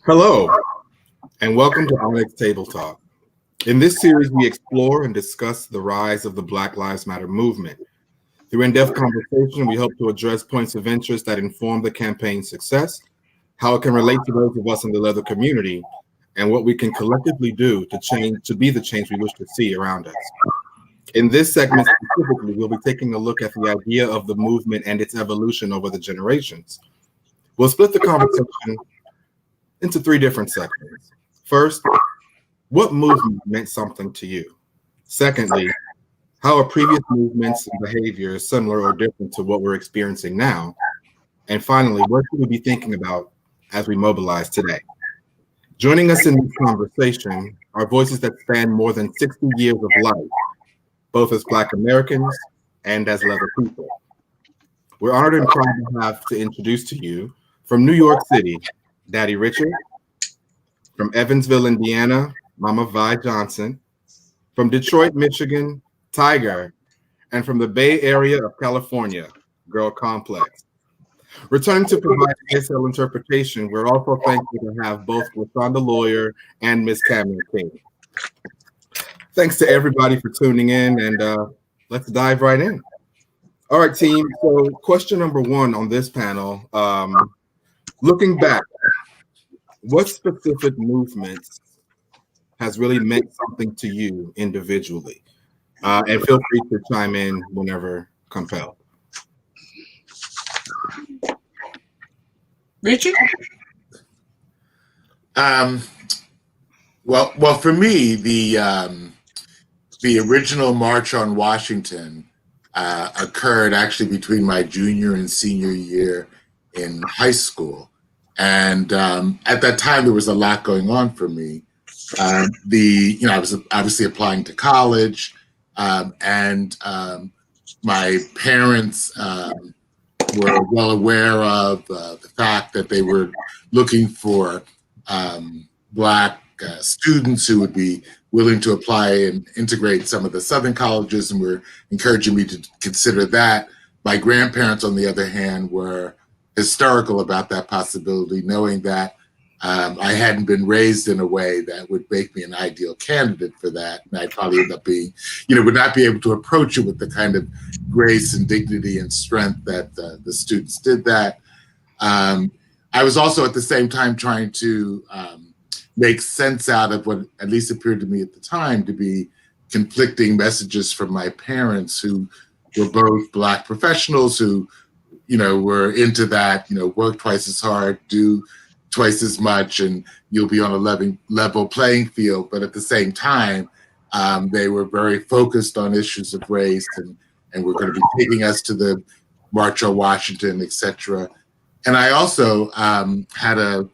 Hello, and welcome to ONYX Table Talk. In this series, we explore and discuss the rise of the Black Lives Matter movement. Through in-depth conversation, we hope to address points of interest that inform the campaign's success, how it can relate to those of us in the leather community, and what we can collectively do to be the change we wish to see around us. In this segment specifically, we'll be taking a look at the idea of the movement and its evolution over the generations. We'll split the conversation into three different sections. First, what movement meant something to you? Secondly, how are previous movements and behaviors similar or different to what we're experiencing now? And finally, what should we be thinking about as we mobilize today? Joining us in this conversation are voices that span more than 60 years of life, both as Black Americans and as leather people. We're honored and proud to have to introduce to you from New York City, Daddy Richard, from Evansville, Indiana, Mama Vi Johnson, from Detroit, Michigan, Tiger, and from the Bay Area of California, Girl Complex. Returning to provide ASL interpretation, we're also thankful to have both LaShonda Lawyer and Ms. Cameron King. Thanks to everybody for tuning in, and let's dive right in. All right, team. So question number one on this panel, looking back, what specific movements has really meant something to you individually? And feel free to chime in whenever compelled. Richard? Well, for me, the original March on Washington occurred actually between my junior and senior year in high school. And at that time, there was a lot going on for me. I was obviously applying to college, and my parents were well aware of the fact that they were looking for Black students who would be willing to apply and integrate some of the Southern colleges, and were encouraging me to consider that. My grandparents, on the other hand, were hysterical about that possibility, knowing that I hadn't been raised in a way that would make me an ideal candidate for that. And I'd probably end up being, would not be able to approach it with the kind of grace and dignity and strength that the students did that. I was also at the same time trying to make sense out of what at least appeared to me at the time to be conflicting messages from my parents, who were both Black professionals who were into that, work twice as hard, do twice as much, and you'll be on a level playing field. But at the same time, they were very focused on issues of race, and were going to be taking us to the March on Washington, etc. And I also had a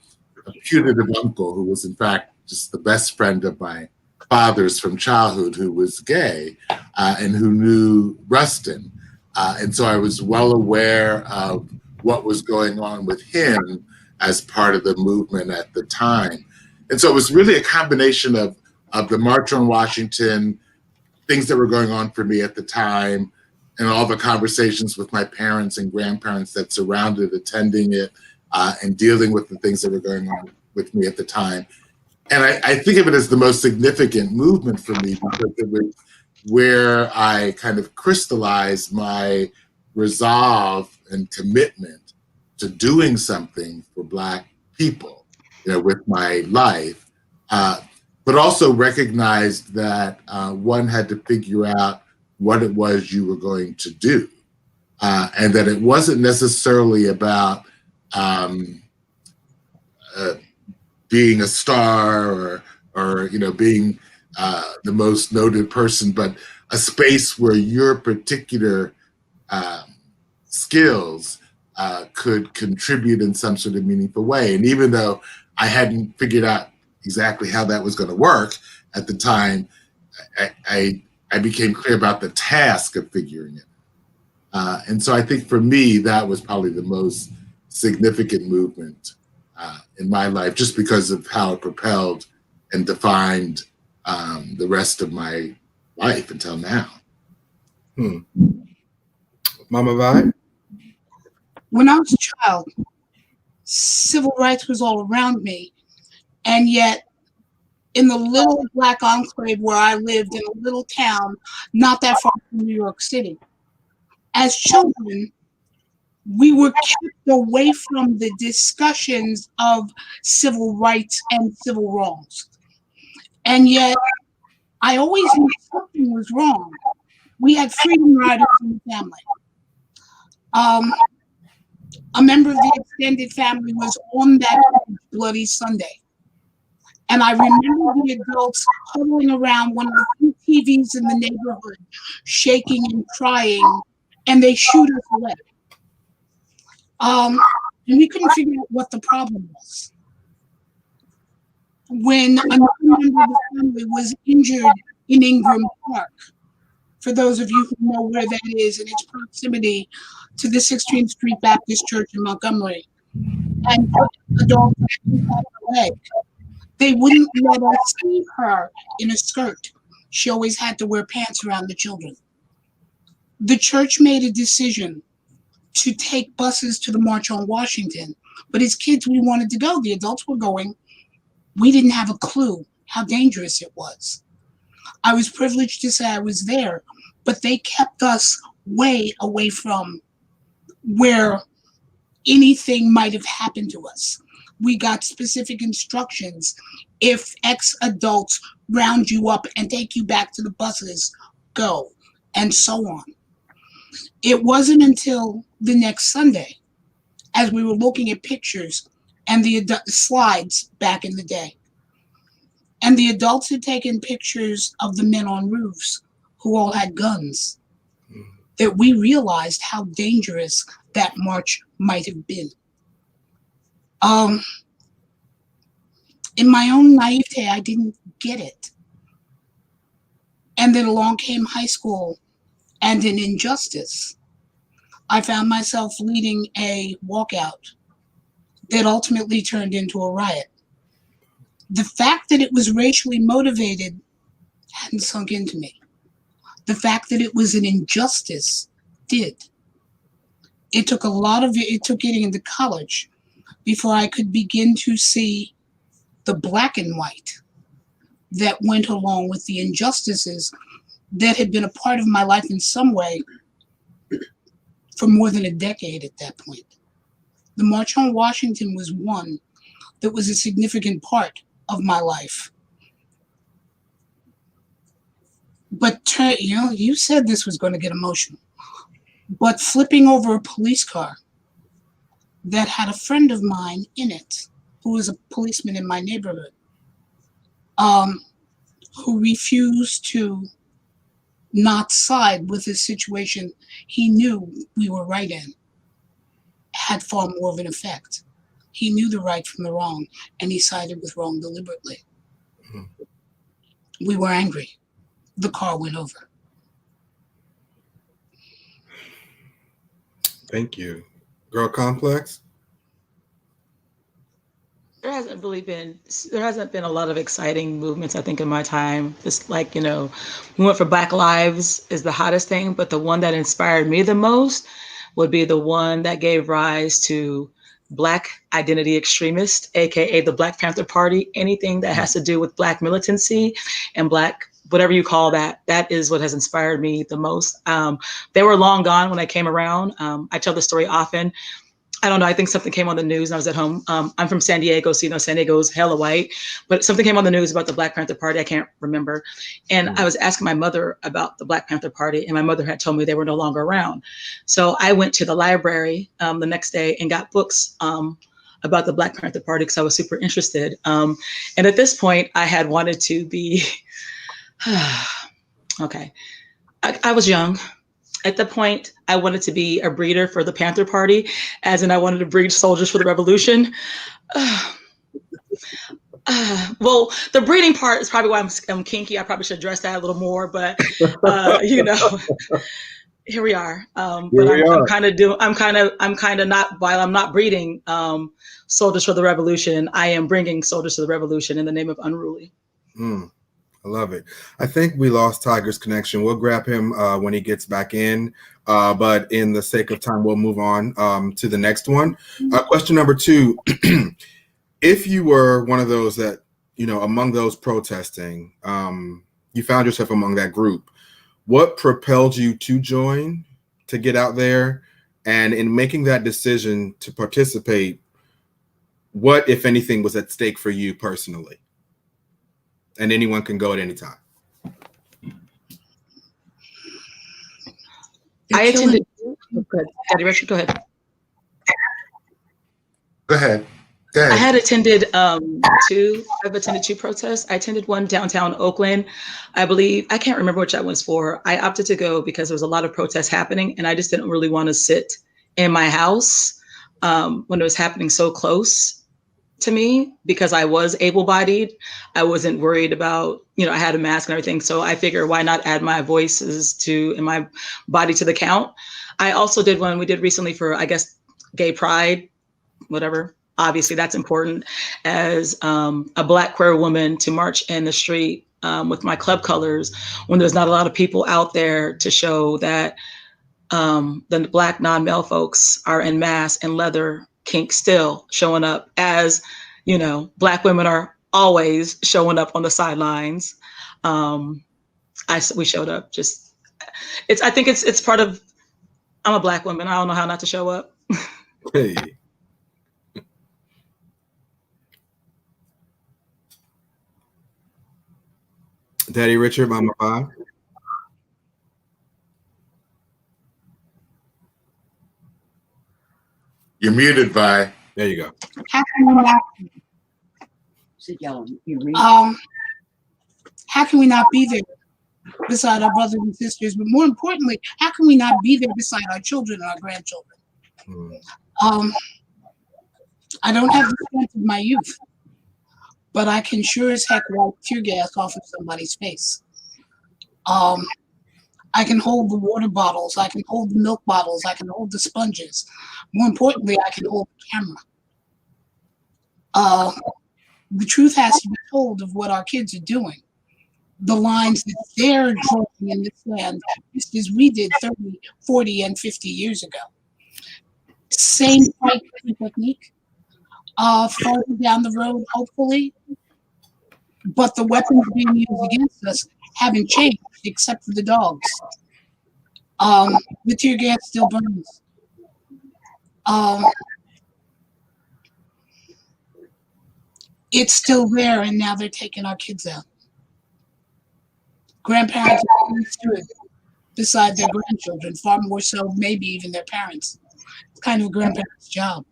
putative uncle who was, in fact, just the best friend of my father's from childhood, who was gay and who knew Rustin. And so I was well aware of what was going on with him as part of the movement at the time. And so it was really a combination of the March on Washington, things that were going on for me at the time, and all the conversations with my parents and grandparents that surrounded attending it and dealing with the things that were going on with me at the time. And I think of it as the most significant movement for me because it was where I kind of crystallized my resolve and commitment to doing something for Black people, with my life, but also recognized that one had to figure out what it was you were going to do, and that it wasn't necessarily about being a star or being the most noted person, but a space where your particular skills could contribute in some sort of meaningful way. And even though I hadn't figured out exactly how that was going to work at the time, I became clear about the task of figuring it. And so I think for me, that was probably the most significant movement in my life, just because of how it propelled and defined the rest of my life until now. Mama Vi? When I was a child, civil rights was all around me. And yet, in the little black enclave where I lived, in a little town not that far from New York City, as children, we were kept away from the discussions of civil rights and civil wrongs. And yet, I always knew something was wrong. We had freedom riders in the family. A member of the extended family was on that bloody Sunday. And I remember the adults huddling around one of the few TVs in the neighborhood, shaking and crying, and they shoot us away. And we couldn't figure out what the problem was. When another member of the family was injured in Ingram Park, for those of you who know where that is in its proximity to the 16th Street Baptist Church in Montgomery, and the dog had her leg, they wouldn't let us see her in a skirt. She always had to wear pants around the children. The church made a decision to take buses to the March on Washington, but as kids, we wanted to go. The adults were going. We didn't have a clue how dangerous it was. I was privileged to say I was there, but they kept us way away from where anything might have happened to us. We got specific instructions. If X adults round you up and take you back to the buses, go, and so on. It wasn't until the next Sunday, as we were looking at pictures and the slides back in the day, and the adults had taken pictures of the men on roofs who all had guns, that we realized how dangerous that march might have been. In my own naivete, I didn't get it. And then along came high school and an injustice. I found myself leading a walkout that ultimately turned into a riot. The fact that it was racially motivated hadn't sunk into me. The fact that it was an injustice did. It took getting into college before I could begin to see the black and white that went along with the injustices that had been a part of my life in some way for more than a decade at that point. The March on Washington was one that was a significant part of my life. But, you said this was going to get emotional. But flipping over a police car that had a friend of mine in it, who was a policeman in my neighborhood, who refused to not side with a situation he knew we were right in, had far more of an effect. He knew the right from the wrong, and he sided with wrong deliberately. We were angry. The car went over. Thank you. Girl Complex? There hasn't been a lot of exciting movements, I think, in my time. Just like, we went for Black Lives is the hottest thing, but the one that inspired me the most would be the one that gave rise to Black identity extremists, aka the Black Panther Party. Anything that has to do with Black militancy and Black, whatever you call that, that is what has inspired me the most. They were long gone when I came around. I tell the story often. I don't know. I think something came on the news and I was at home. I'm from San Diego, so San Diego's hella white. But something came on the news about the Black Panther Party. I can't remember. And I was asking my mother about the Black Panther Party, and my mother had told me they were no longer around. So I went to the library the next day and got books about the Black Panther Party because I was super interested. And at this point, I had wanted to be, okay, I was young. At the point, I wanted to be a breeder for the Panther Party, as in I wanted to breed soldiers for the revolution. Well, the breeding part is probably why I'm kinky. I probably should address that a little more, but here we are. I'm kind of not, while I'm not breeding soldiers for the revolution, I am bringing soldiers to the revolution in the name of unruly. I love it. I think we lost Tiger's connection. We'll grab him when he gets back in. But in the sake of time, we'll move on to the next one. Question number 2. if you were one of those that, among those protesting, you found yourself among that group, what propelled you to join, to get out there? And in making that decision to participate, what, if anything, was at stake for you personally? And anyone can go at any time. I attended. Daddy Richard, go ahead. Go ahead. I had attended I've attended two protests. I attended one downtown Oakland, I believe. I can't remember which that was for. I opted to go because there was a lot of protests happening, and I just didn't really want to sit in my house when it was happening so close to me, because I was able-bodied. I wasn't worried about, I had a mask and everything. So I figured, why not add my voices and my body to the count? I also did one we did recently for, I guess, gay pride, whatever. Obviously that's important, as a Black queer woman, to march in the street with my club colors when there's not a lot of people out there to show that the Black non-male folks are in mask and leather kink still showing up, as Black women are always showing up on the sidelines. We showed up. I think it's part of, I'm a Black woman. I don't know how not to show up. Hey. Daddy Richard, Mama Bob. You're muted, Vi. There you go. How can we not, how can we not be there beside our brothers and sisters? But more importantly, how can we not be there beside our children and our grandchildren? I don't have the strength of my youth, but I can sure as heck wipe tear gas off of somebody's face. I can hold the water bottles, I can hold the milk bottles, I can hold the sponges. More importantly, I can hold the camera. The truth has to be told of what our kids are doing. The lines that they're drawing in this land, just as we did 30, 40, and 50 years ago. Same fight technique, further down the road, hopefully. But the weapons being used against us haven't changed, except for the dogs. The tear gas still burns. It's still there, and now they're taking our kids out. Grandparents are stood beside their grandchildren, far more so maybe even their parents. It's kind of a grandparent's job.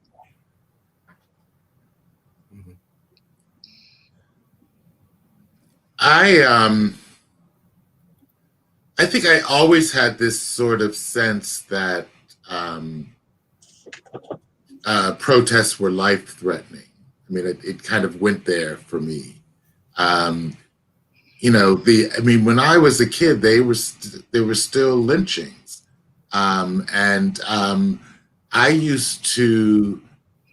I think I always had this sort of sense that protests were life-threatening. I mean, it kind of went there for me. When I was a kid, there were still lynchings, and I used to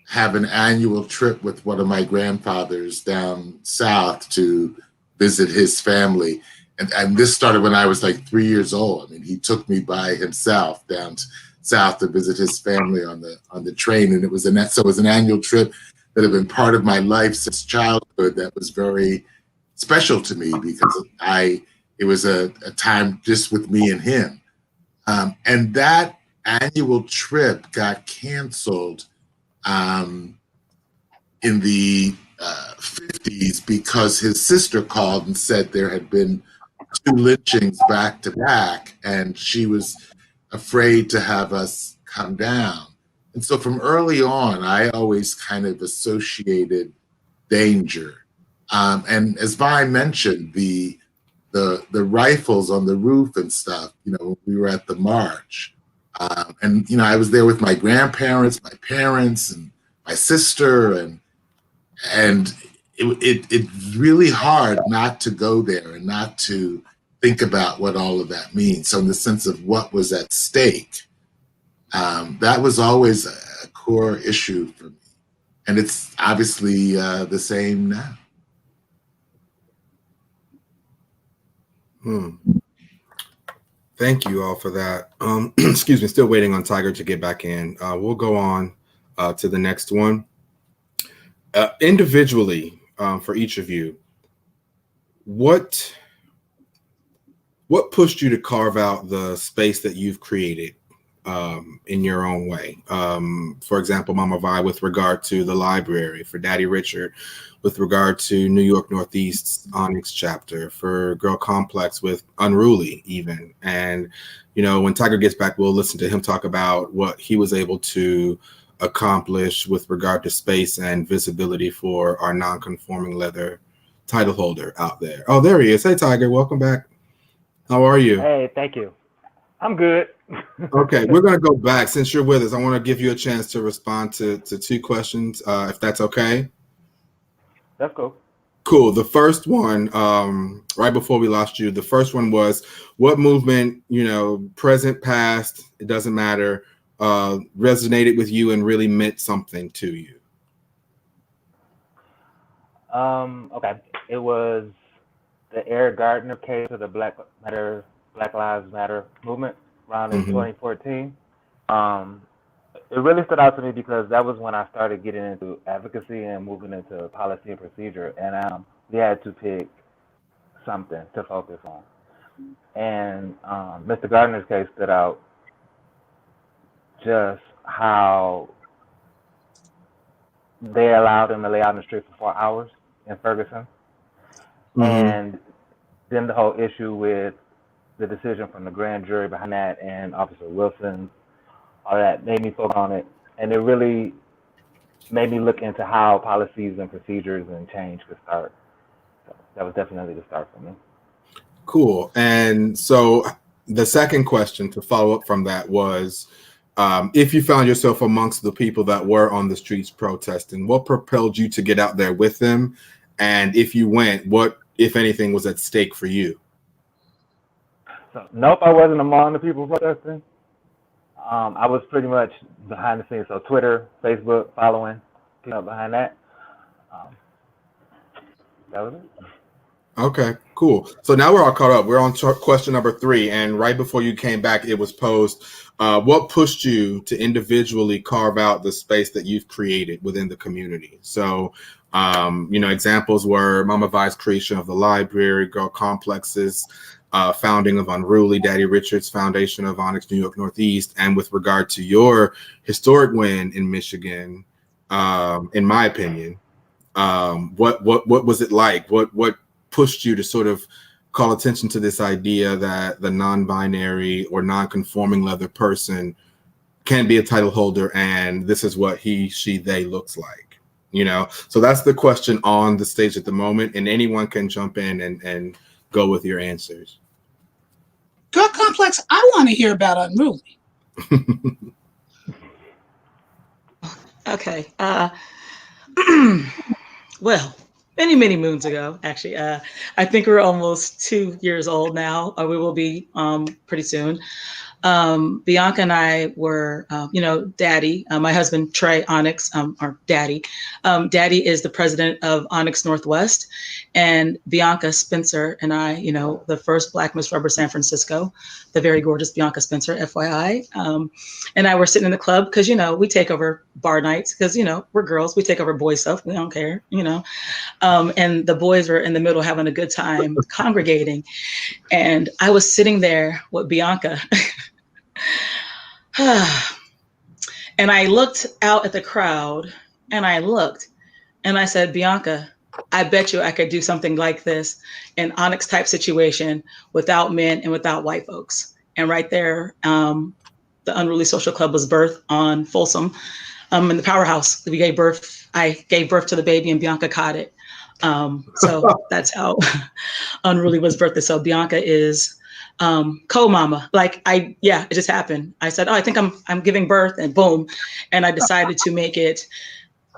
have an annual trip with one of my grandfathers down south to visit his family. And this started when I was like 3 years old. I mean, he took me by himself down south to visit his family on the train. And it was an annual trip that had been part of my life since childhood that was very special to me, because it was a time just with me and him. And that annual trip got canceled in the 50s because his sister called and said there had been 2 lynchings back to back, and she was afraid to have us come down. And so from early on, I always kind of associated danger. And as Vi mentioned, the rifles on the roof and stuff, when we were at the march. And I was there with my grandparents, my parents, and my sister, and it's really hard not to go there and not to think about what all of that means. So in the sense of what was at stake, that was always a core issue for me. And it's obviously the same now. Thank you all for that. Excuse me, still waiting on Tiger to get back in. We'll go on to the next one. Individually, for each of you, what pushed you to carve out the space that you've created in your own way? For example, Mama Vi, with regard to the library; for Daddy Richard, with regard to New York Northeast's Onyx chapter; for Girl Complex with Unruly, even. And, you know, when Tiger gets back, we'll listen to him talk about what he was able to accomplish with regard to space and visibility for our non-conforming leather title holder out there. Oh, there he is. Hey, Tiger, welcome back. How are you? Hey, thank you. I'm good. Okay, we're going to go back. Since you're with us, I want to give you a chance to respond to two questions, if that's okay. That's cool. Cool. The first one, right before we lost you, the first one was, what movement, you know, present, past, it doesn't matter, resonated with you and really meant something to you? Okay. It was the Eric Gardner case of the Black Lives Matter movement around in 2014. It really stood out to me because that was when I started getting into advocacy and moving into policy and procedure, and we had to pick something to focus on. And Mr. Gardner's case stood out, just how they allowed him to lay out in the street for 4 hours in Ferguson. And then the whole issue with the decision from the grand jury behind that and Officer Wilson, all that made me focus on it. And it really made me look into how policies and procedures and change could start. So that was definitely the start for me. Cool. And so the second question to follow up from that was, if you found yourself amongst the people that were on the streets protesting, what propelled you to get out there with them? And if you went, what, if anything, was at stake for you? So, nope, I wasn't among the people protesting. I was pretty much behind the scenes. So Twitter, Facebook, following, behind that. That was it. Okay, cool. So now we're all caught up. We're on question number 3. And right before you came back, it was posed, what pushed you to individually carve out the space that you've created within the community? So, you know, examples were Mama Vi's creation of the library, Girl Complex's founding of Unruly, Daddy Richard's foundation of Onyx New York Northeast. And with regard to your historic win in Michigan, in my opinion, what was it like? What pushed you to sort of call attention to this idea that the non-binary or non-conforming leather person can be a title holder, and this is what he, she, they looks like, you know? So that's the question on the stage at the moment, and anyone can jump in and go with your answers. Girl Complex, I want to hear about Unruly. Okay. Well, many moons ago, actually. I think we're almost 2 years old now, or we will be pretty soon. Bianca and I were, you know, Daddy, my husband, Trey ONYX, or Daddy. Daddy is the president of ONYX Northwest, and Bianca Spencer and I, you know, the first Black Miss Rubber San Francisco, the very gorgeous Bianca Spencer, FYI. And I were sitting in the club because, you know, we take over bar nights because, you know, we're girls, we take over boy stuff, we don't care, you know. And the boys were in the middle having a good time congregating. And I was sitting there with Bianca. And I looked out at the crowd and I said, Bianca, I bet you I could do something like this, an Onyx type situation without men and without white folks. And right there, the Unruly Social Club was birthed on Folsom in the powerhouse. I gave birth to the baby and Bianca caught it. So that's how Unruly was birthed. So Bianca is co-mama. Like it just happened. I said, oh, I think I'm giving birth, and boom. And I decided to make it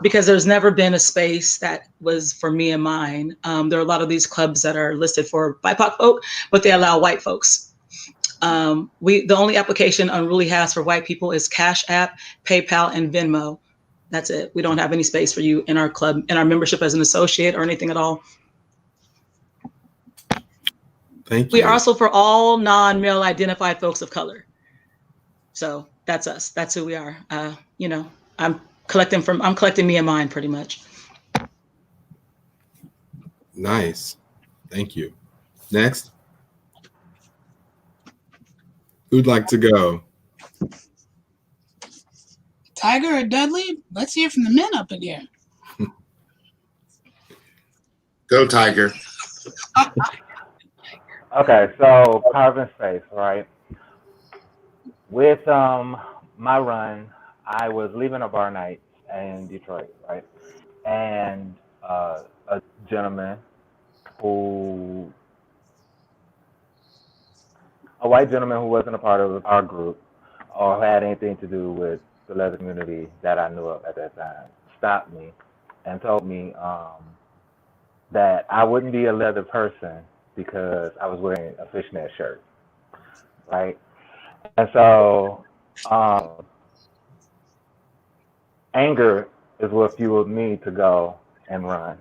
because there's never been a space that was for me and mine. There are a lot of these clubs that are listed for BIPOC folk, but they allow white folks. The only application Unruly has for white people is Cash App, PayPal, and Venmo. That's it. We don't have any space for you in our club, in our membership as an associate or anything at all. Thank you. We are also for all non-male identified folks of color. So that's us. That's who we are. You know, I'm collecting me and mine pretty much. Nice. Thank you. Next. Who'd like to go? Tiger or Dudley? Let's hear from the men up in here. Go, Tiger. Okay, so Carve Space, right? With my run, I was leaving a bar night in Detroit, right? And a gentleman a white gentleman who wasn't a part of our group or had anything to do with the leather community that I knew of at that time, stopped me and told me that I wouldn't be a leather person because I was wearing a fishnet shirt, right? And so anger is what fueled me to go and run.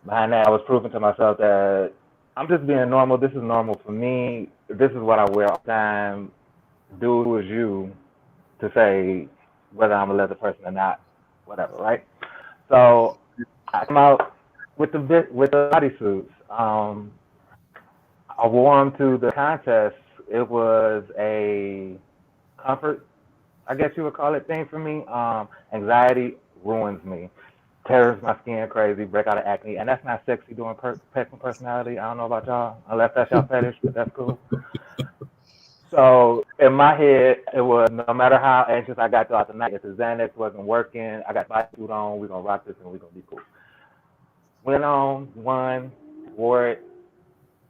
Behind that, I was proving to myself that I'm just being normal. This is normal for me. This is what I wear all the time. Do who is you to say whether I'm a leather person or not, whatever, right? So I come out with the bodysuits. I wore them to the contest. It was a comfort, I guess you would call it, thing for me. Anxiety ruins me, tears my skin crazy, break out of acne, and that's not sexy doing personality. I don't know about y'all, unless that's y'all fetish, but that's cool. So in my head, it was no matter how anxious I got throughout the night, if the Xanax wasn't working, I got my suit on, we're gonna rock this and we're gonna be cool. Went on, won, wore it.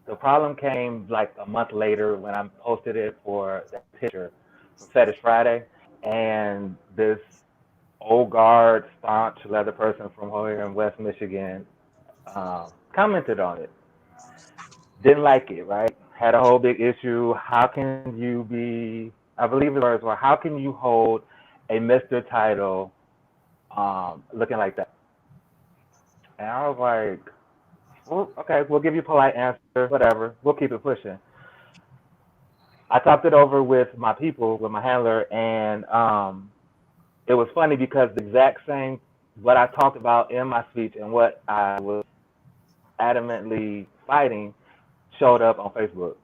The problem came like a month later when I posted it for that picture for Fetish Friday, and this old guard, staunch leather person from here in West Michigan commented on it. Didn't like it, right? Had a whole big issue. How can you be, I believe the words were, how can you hold a Mr. title looking like that? And I was like, well, okay, we'll give you a polite answer, whatever. We'll keep it pushing. I talked it over with my people, with my handler, and it was funny because the exact same, what I talked about in my speech and what I was adamantly fighting showed up on Facebook.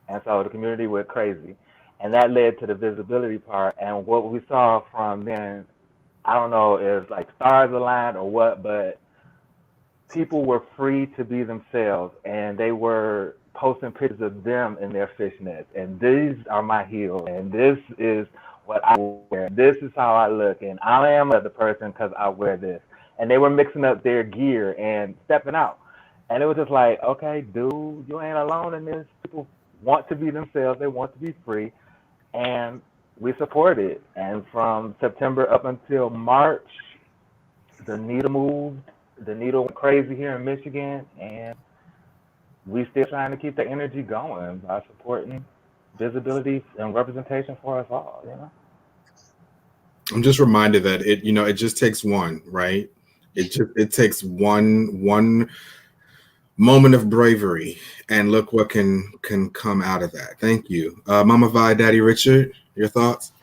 And so the community went crazy. And that led to the visibility part. And what we saw from then, I don't know if like stars aligned or what, but people were free to be themselves, and they were posting pictures of them in their fishnets, and these are my heels, and this is what I wear. This is how I look, and I am another person because I wear this. And they were mixing up their gear and stepping out. And it was just like, okay, dude, you ain't alone in this. People want to be themselves. They want to be free. And we support it. And from September up until March, the needle moved. The needle went crazy here in Michigan, and we still trying to keep the energy going by supporting visibility and representation for us all, you know? I'm just reminded that it just takes one, right? It takes one moment of bravery, and look what can come out of that. Thank you. Mama Vi, Daddy Richard, your thoughts?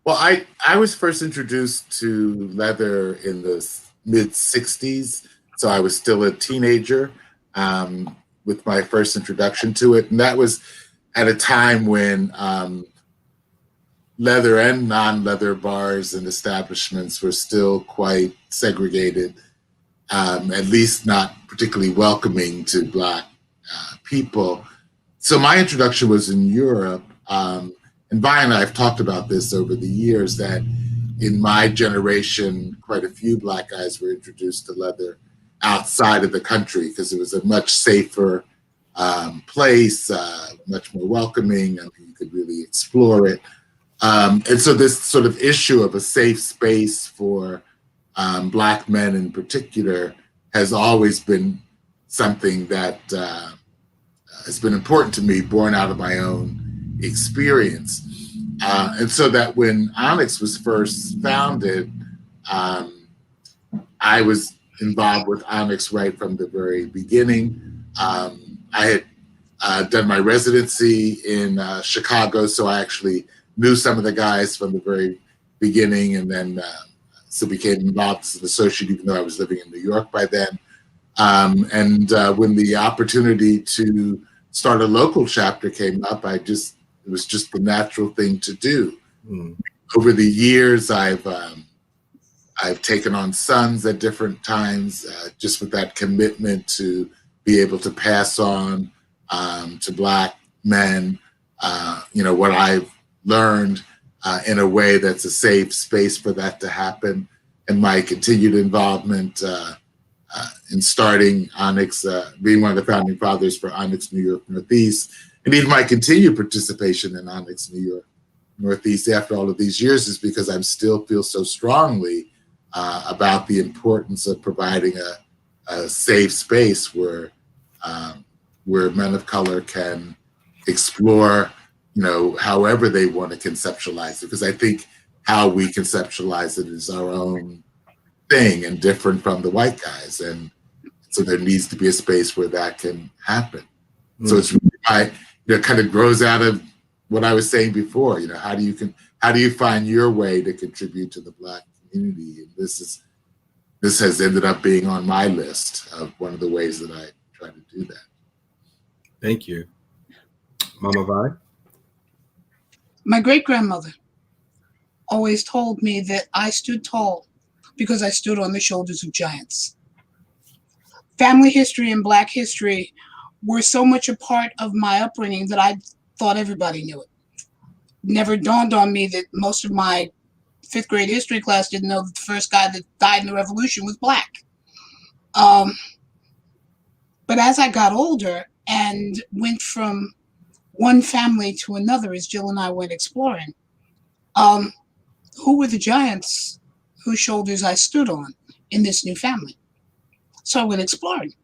Well, I was first introduced to leather in the mid-'60s, so I was still a teenager with my first introduction to it. And that was at a time when leather and non-leather bars and establishments were still quite segregated, at least not particularly welcoming to Black people. So my introduction was in Europe. And Vi and I have talked about this over the years, that in my generation, quite a few Black guys were introduced to leather outside of the country because it was a much safer place, much more welcoming, and you could really explore it. And so this sort of issue of a safe space for Black men in particular has always been something that has been important to me, born out of my own experience. And so that when ONYX was first founded, I was involved with ONYX right from the very beginning. I had done my residency in Chicago, so I actually knew some of the guys from the very beginning, and then so became involved as an associate, even though I was living in New York by then. And when the opportunity to start a local chapter came up, it was just the natural thing to do. Over the years, I've taken on sons at different times, just with that commitment to be able to pass on to Black men, what I've learned in a way that's a safe space for that to happen. And my continued involvement in starting ONYX, being one of the founding fathers for ONYX New York Northeast, and even my continued participation in ONYX New York Northeast after all of these years is because I still feel so strongly about the importance of providing a safe space where men of color can explore, however they want to conceptualize it. Because I think how we conceptualize it is our own thing and different from the white guys. And so there needs to be a space where that can happen. So it's really, kind of grows out of what I was saying before. How do you find your way to contribute to the Black community? And this has ended up being on my list of one of the ways that I try to do that. Thank you. Mama Vi? My great-grandmother always told me that I stood tall because I stood on the shoulders of giants. Family history and Black history were so much a part of my upbringing that I thought everybody knew it. Never dawned on me that most of my 5th grade history class didn't know that the first guy that died in the revolution was Black. But as I got older and went from one family to another, as Jill and I went exploring, who were the giants whose shoulders I stood on in this new family? So I went exploring.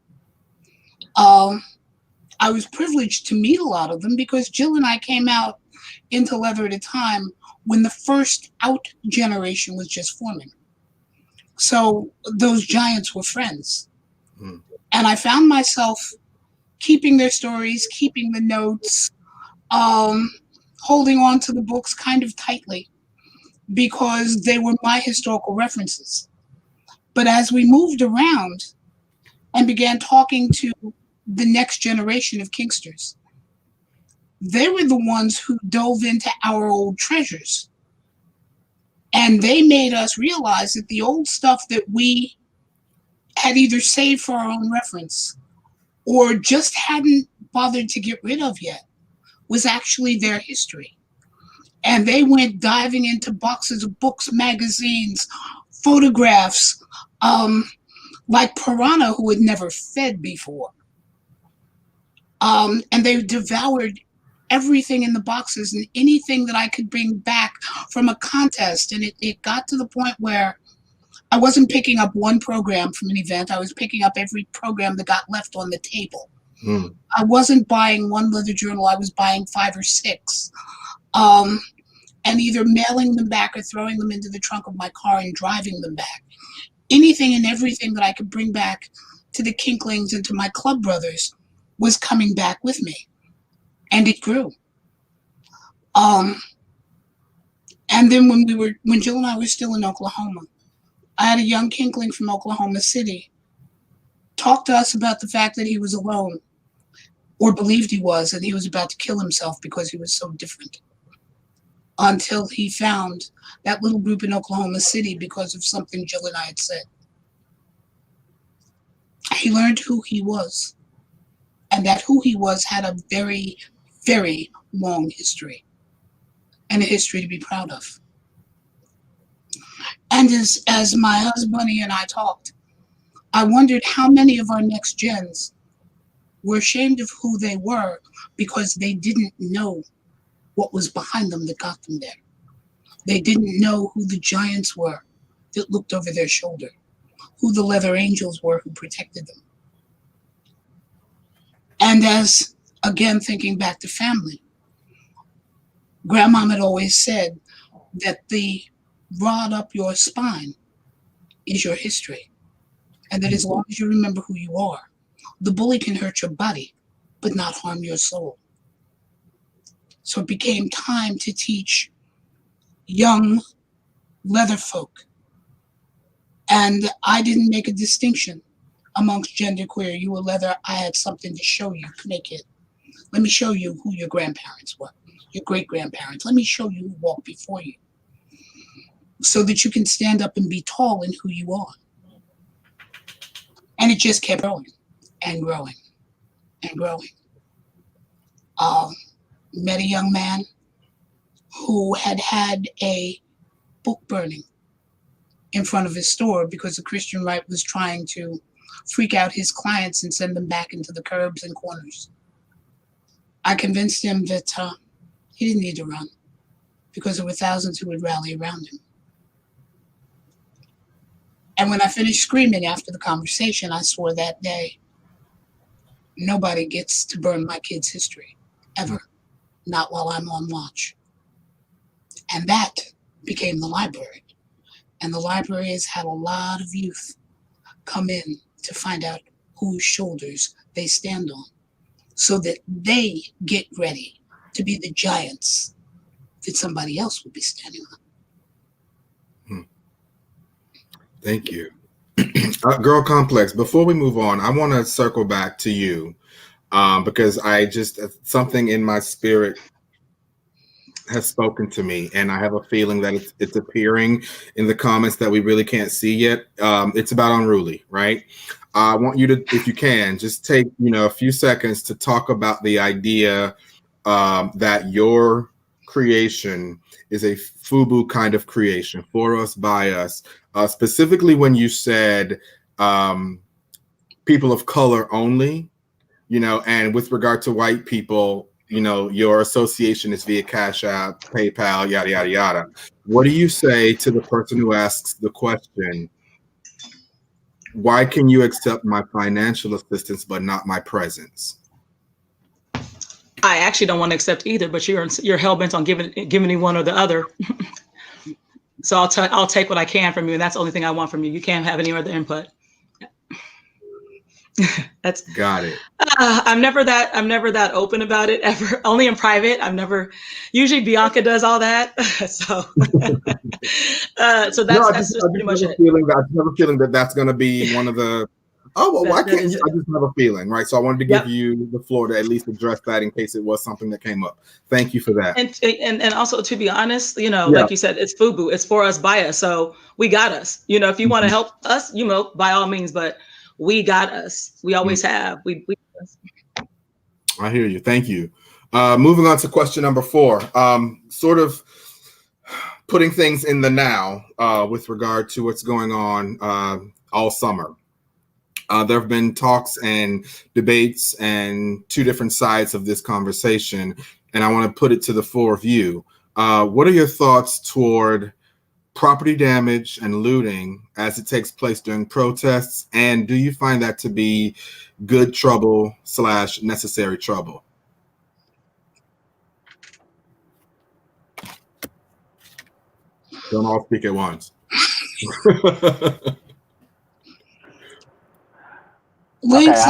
I was privileged to meet a lot of them because Jill and I came out into leather at a time when the first out generation was just forming. So those giants were friends. And I found myself keeping their stories, keeping the notes, holding on to the books kind of tightly because they were my historical references. But as we moved around and began talking to the next generation of Kingsters, they were the ones who dove into our old treasures. And they made us realize that the old stuff that we had either saved for our own reference or just hadn't bothered to get rid of yet was actually their history. And they went diving into boxes of books, magazines, photographs, like Piranha, who had never fed before. And they devoured everything in the boxes and anything that I could bring back from a contest. And it got to the point where I wasn't picking up one program from an event. I was picking up every program that got left on the table. I wasn't buying one leather journal. I was buying 5 or 6. And either mailing them back or throwing them into the trunk of my car and driving them back. Anything and everything that I could bring back to the Kinklings and to my club brothers was coming back with me. And it grew. And then when Jill and I were still in Oklahoma, I had a young Kinkling from Oklahoma City talk to us about the fact that he was alone, or believed he was, and he was about to kill himself because he was so different. Until he found that little group in Oklahoma City because of something Jill and I had said. He learned who he was, and that who he was had a very, very long history, and a history to be proud of. And as my husband and I talked, I wondered how many of our next gens were ashamed of who they were because they didn't know what was behind them that got them there. They didn't know who the giants were that looked over their shoulder, who the leather angels were who protected them. And as, again, thinking back to family, Grandma had always said that the rod up your spine is your history. And that as long as you remember who you are, the bully can hurt your body, but not harm your soul. So it became time to teach young leather folk. And I didn't make a distinction amongst genderqueer. You were leather, I had something to show you naked. Let me show you who your grandparents were, your great-grandparents. Let me show you who walked before you, so that you can stand up and be tall in who you are. And it just kept growing and growing and growing. Met a young man who had a book burning in front of his store because the Christian right was trying to freak out his clients and send them back into the curbs and corners. I convinced him that he didn't need to run because there were thousands who would rally around him. And when I finished screaming after the conversation, I swore that day, nobody gets to burn my kid's history, ever, not while I'm on watch. And that became the library. And the library has had a lot of youth come in to find out whose shoulders they stand on, so that they get ready to be the giants that somebody else will be standing on. Thank you. Girl Complex, before we move on, I want to circle back to you because something in my spirit has spoken to me, and I have a feeling that it's appearing in the comments that we really can't see yet. It's about unruly, right? I want you to, if you can, just take a few seconds to talk about the idea that your creation is a FUBU kind of creation, for us, by us. Specifically when you said people of color only, and with regard to white people, your association is via Cash App, PayPal, yada, yada, yada. What do you say to the person who asks the question, why can you accept my financial assistance but not my presence? I actually don't want to accept either, but you're hell-bent on giving me one or the other. So I'll take what I can from you, and that's the only thing I want from you. You can't have any other input. That's got it. I'm never that open about it ever. Only in private. Usually Bianca does all that. So that's just pretty much it. I just have a feeling that that's going to be one of the. Oh well, why can't you? I just have a feeling, right? So I wanted to give you the floor to at least address that in case it was something that came up. Thank you for that. And also, to be honest, like you said, it's FUBU. It's for us, by us. So we got us. If you want to help us, by all means. But we got us. We always have. We I hear you. Thank you. Moving on to question number 4. Sort of putting things in the now with regard to what's going on all summer. There have been talks and debates and 2 different sides of this conversation, and I want to put it to the 4 of you. What are your thoughts toward property damage and looting as it takes place during protests, and do you find that to be good trouble / necessary trouble? Don't all speak at once. Lynx,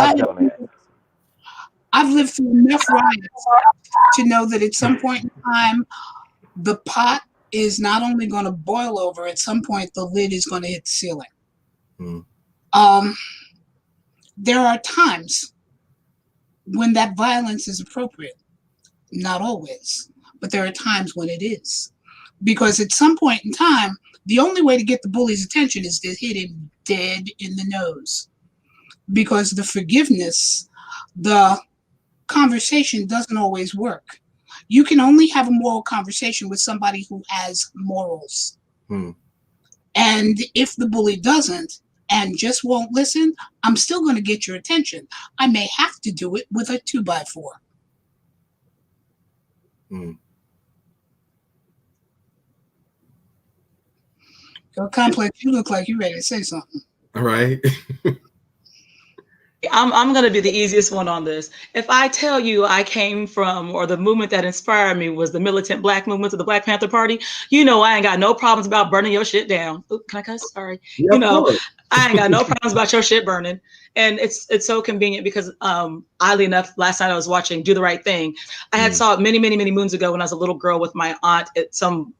I've lived through enough riots to know that at some point in time, the pot is not only going to boil over, at some point the lid is going to hit the ceiling. There are times when that violence is appropriate. Not always, but there are times when it is. Because at some point in time, the only way to get the bully's attention is to hit him dead in the nose. Because the forgiveness, the conversation doesn't always work. You can only have a moral conversation with somebody who has morals. And if the bully doesn't and just won't listen, I'm still going to get your attention. I may have to do it with a 2x4. Girl Complex, you look like you're ready to say something. All right. I'm going to be the easiest one on this. If I tell you I came from, or the movement that inspired me was the militant Black movement of the Black Panther Party, I ain't got no problems about burning your shit down. Ooh, can I cuss? Sorry. Yeah, I ain't got no problems about your shit burning. And it's so convenient because oddly enough, last night I was watching Do the Right Thing. I had saw it many, many, many moons ago when I was a little girl with my aunt at some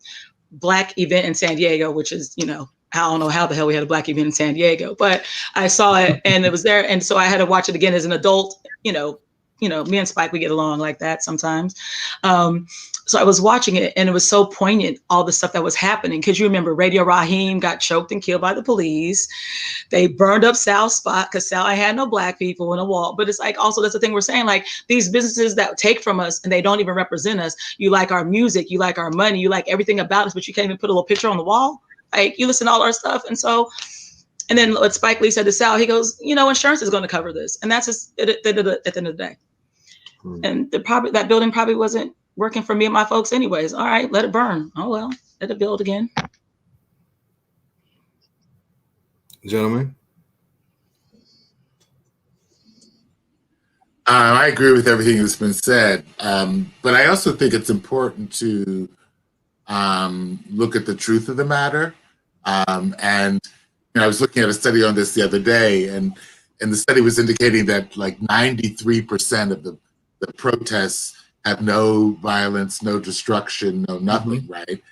Black event in San Diego, which is, you know, I don't know how the hell we had a Black event in San Diego, but I saw it and it was there. And so I had to watch it again as an adult. Me and Spike, we get along like that sometimes. So I was watching it and it was so poignant, all the stuff that was happening. Because you remember Radio Raheem got choked and killed by the police. They burned up Sal's spot because Sal had no Black people in a wall. But it's like, also, that's the thing we're saying, like these businesses that take from us and they don't even represent us. You like our music, you like our money, you like everything about us, but you can't even put a little picture on the wall. Like, you listen to all our stuff. And so, and then what Spike Lee said to Sal, he goes, you know, insurance is going to cover this. And that's just at the end of the day. And that building probably wasn't working for me and my folks anyways. All right, let it burn. Oh, well, let it build again. Gentlemen? I agree with everything that's been said. But I also think it's important to look at the truth of the matter. And I was looking at a study on this the other day, and the study was indicating that like 93% of the protests have no violence, no destruction, no nothing, right?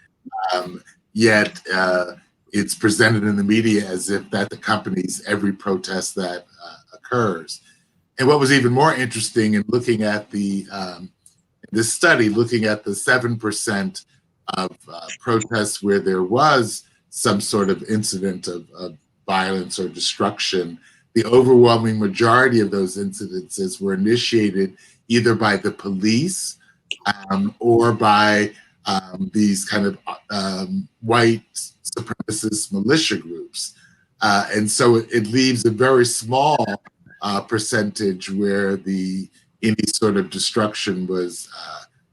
Yet it's presented in the media as if that accompanies every protest that occurs. And what was even more interesting in looking at this study, looking at the 7% of protests where there was some sort of incident of violence or destruction, the overwhelming majority of those incidences were initiated either by the police or by these kind of white supremacist militia groups. And so it leaves a very small percentage where any sort of destruction was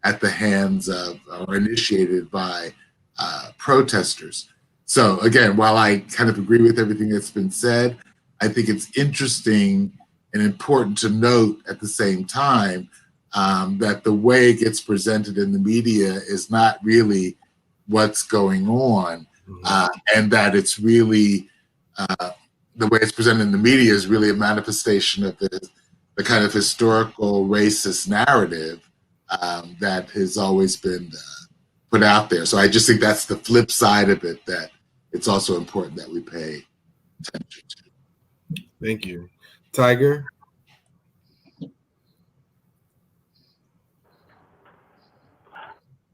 at the hands of or initiated by protesters. So again, while I kind of agree with everything that's been said, I think it's interesting and important to note at the same time that the way it gets presented in the media is not really what's going on, and that it's really the way it's presented in the media is really a manifestation of the kind of historical racist narrative that has always been put out there. So I just think that's the flip side of it, that it's also important that we pay attention to. Thank you. Tiger?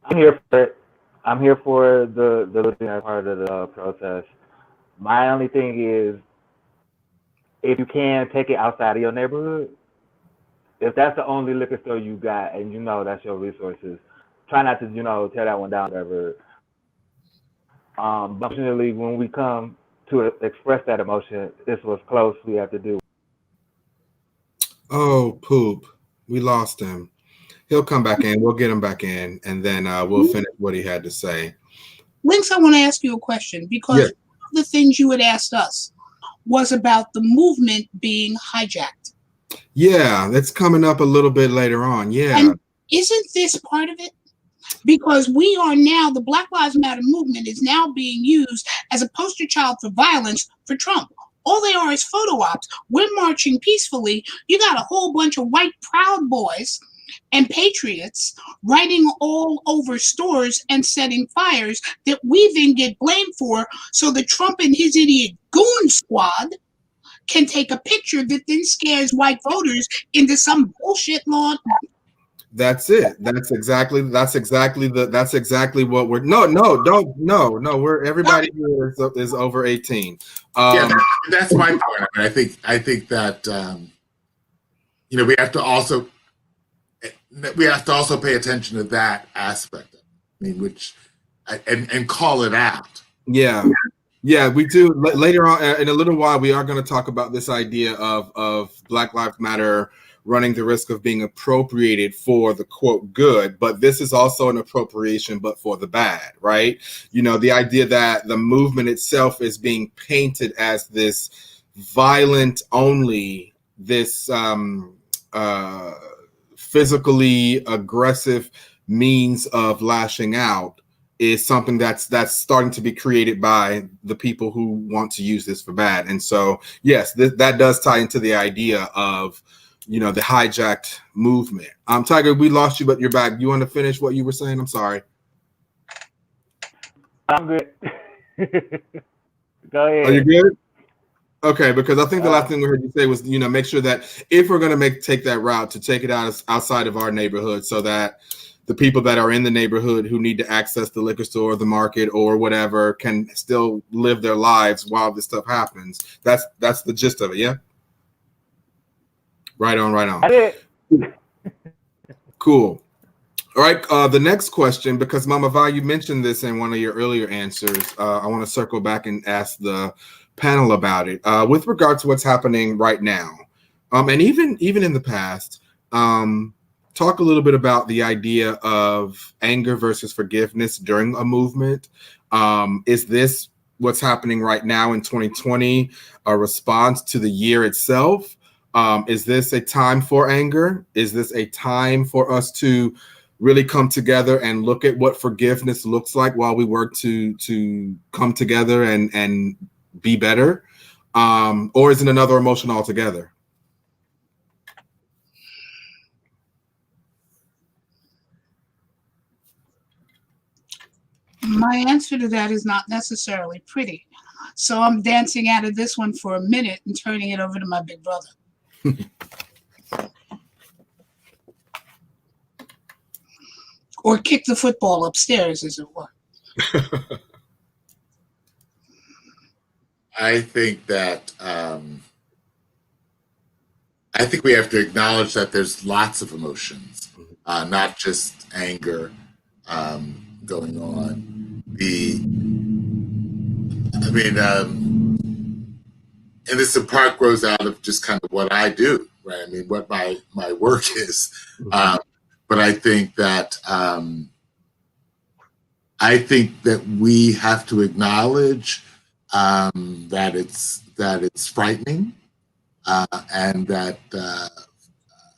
I'm here for it. I'm here for the looking at part of the protest. My only thing is, if you can take it outside of your neighborhood, if that's the only liquor store you got and you know that's your resources, try not to, tear that one down, whatever. Unfortunately, when we come to express that emotion, this was close. We have to do. Oh, poop. We lost him. He'll come back in. We'll get him back in, and then we'll finish what he had to say. Lynx, I want to ask you a question, because one of the things you had asked us was about the movement being hijacked. Yeah, that's coming up a little bit later on. Yeah. And isn't this part of it? Because we are now, the Black Lives Matter movement is now being used as a poster child for violence for Trump. All they are is photo ops. We're marching peacefully. You got a whole bunch of white Proud Boys and patriots writing all over stores and setting fires that we then get blamed for, so that Trump and his idiot goon squad can take a picture that then scares white voters into some bullshit law. That's it. That's exactly what we're we're everybody here is over 18. That's my point. I think that we have to also pay attention to that aspect of it. And call it out. Yeah, we do. Later on in a little while, we are going to talk about this idea of Black Lives Matter running the risk of being appropriated for the quote good, but this is also an appropriation, but for the bad, right? The idea that the movement itself is being painted as this violent only, this physically aggressive means of lashing out is something that's starting to be created by the people who want to use this for bad. And so, yes, that does tie into the idea of the hijacked movement. Tiger, we lost you, but you're back. You want to finish what you were saying? I'm sorry. I'm good. Go ahead. Are you good? Okay, because I think the last thing we heard you say was, make sure that if we're going to take that route, to take it outside of our neighborhood, so that the people that are in the neighborhood who need to access the liquor store, the market, or whatever, can still live their lives while this stuff happens. That's the gist of it, yeah? Right on, right on. I did. Cool. All right, the next question, because Mama Vi, you mentioned this in one of your earlier answers. I want to circle back and ask the panel about it. With regard to what's happening right now, and even in the past, talk a little bit about the idea of anger versus forgiveness during a movement. Is this what's happening right now in 2020 a response to the year itself? Is this a time for anger? Is this a time for us to really come together and look at what forgiveness looks like while we work to come together and be better? Or is it another emotion altogether? My answer to that is not necessarily pretty. So I'm dancing out of this one for a minute and turning it over to my big brother. Or kick the football upstairs, as it were. I think that I think we have to acknowledge that there's lots of emotions, not just anger going on. And this in part grows out of just kind of what I do, right? I mean, what my work is. But I think that we have to acknowledge that it's frightening, and that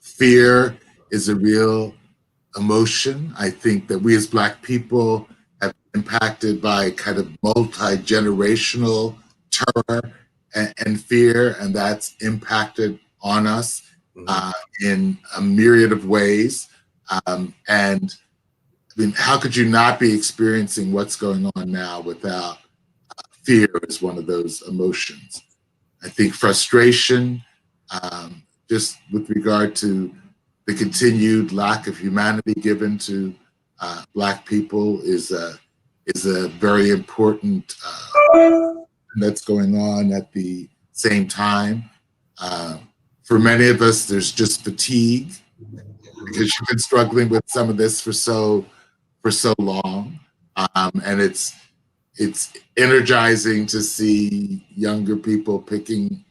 fear is a real emotion. I think that we as Black people have been impacted by kind of multi-generational terror and fear, and that's impacted on us in a myriad of ways. And I mean, how could you not be experiencing what's going on now without fear as one of those emotions? I think frustration, just with regard to the continued lack of humanity given to Black people, is a very important that's going on at the same time. For many of us, there's just fatigue because you've been struggling with some of this for so long, and it's energizing to see younger people picking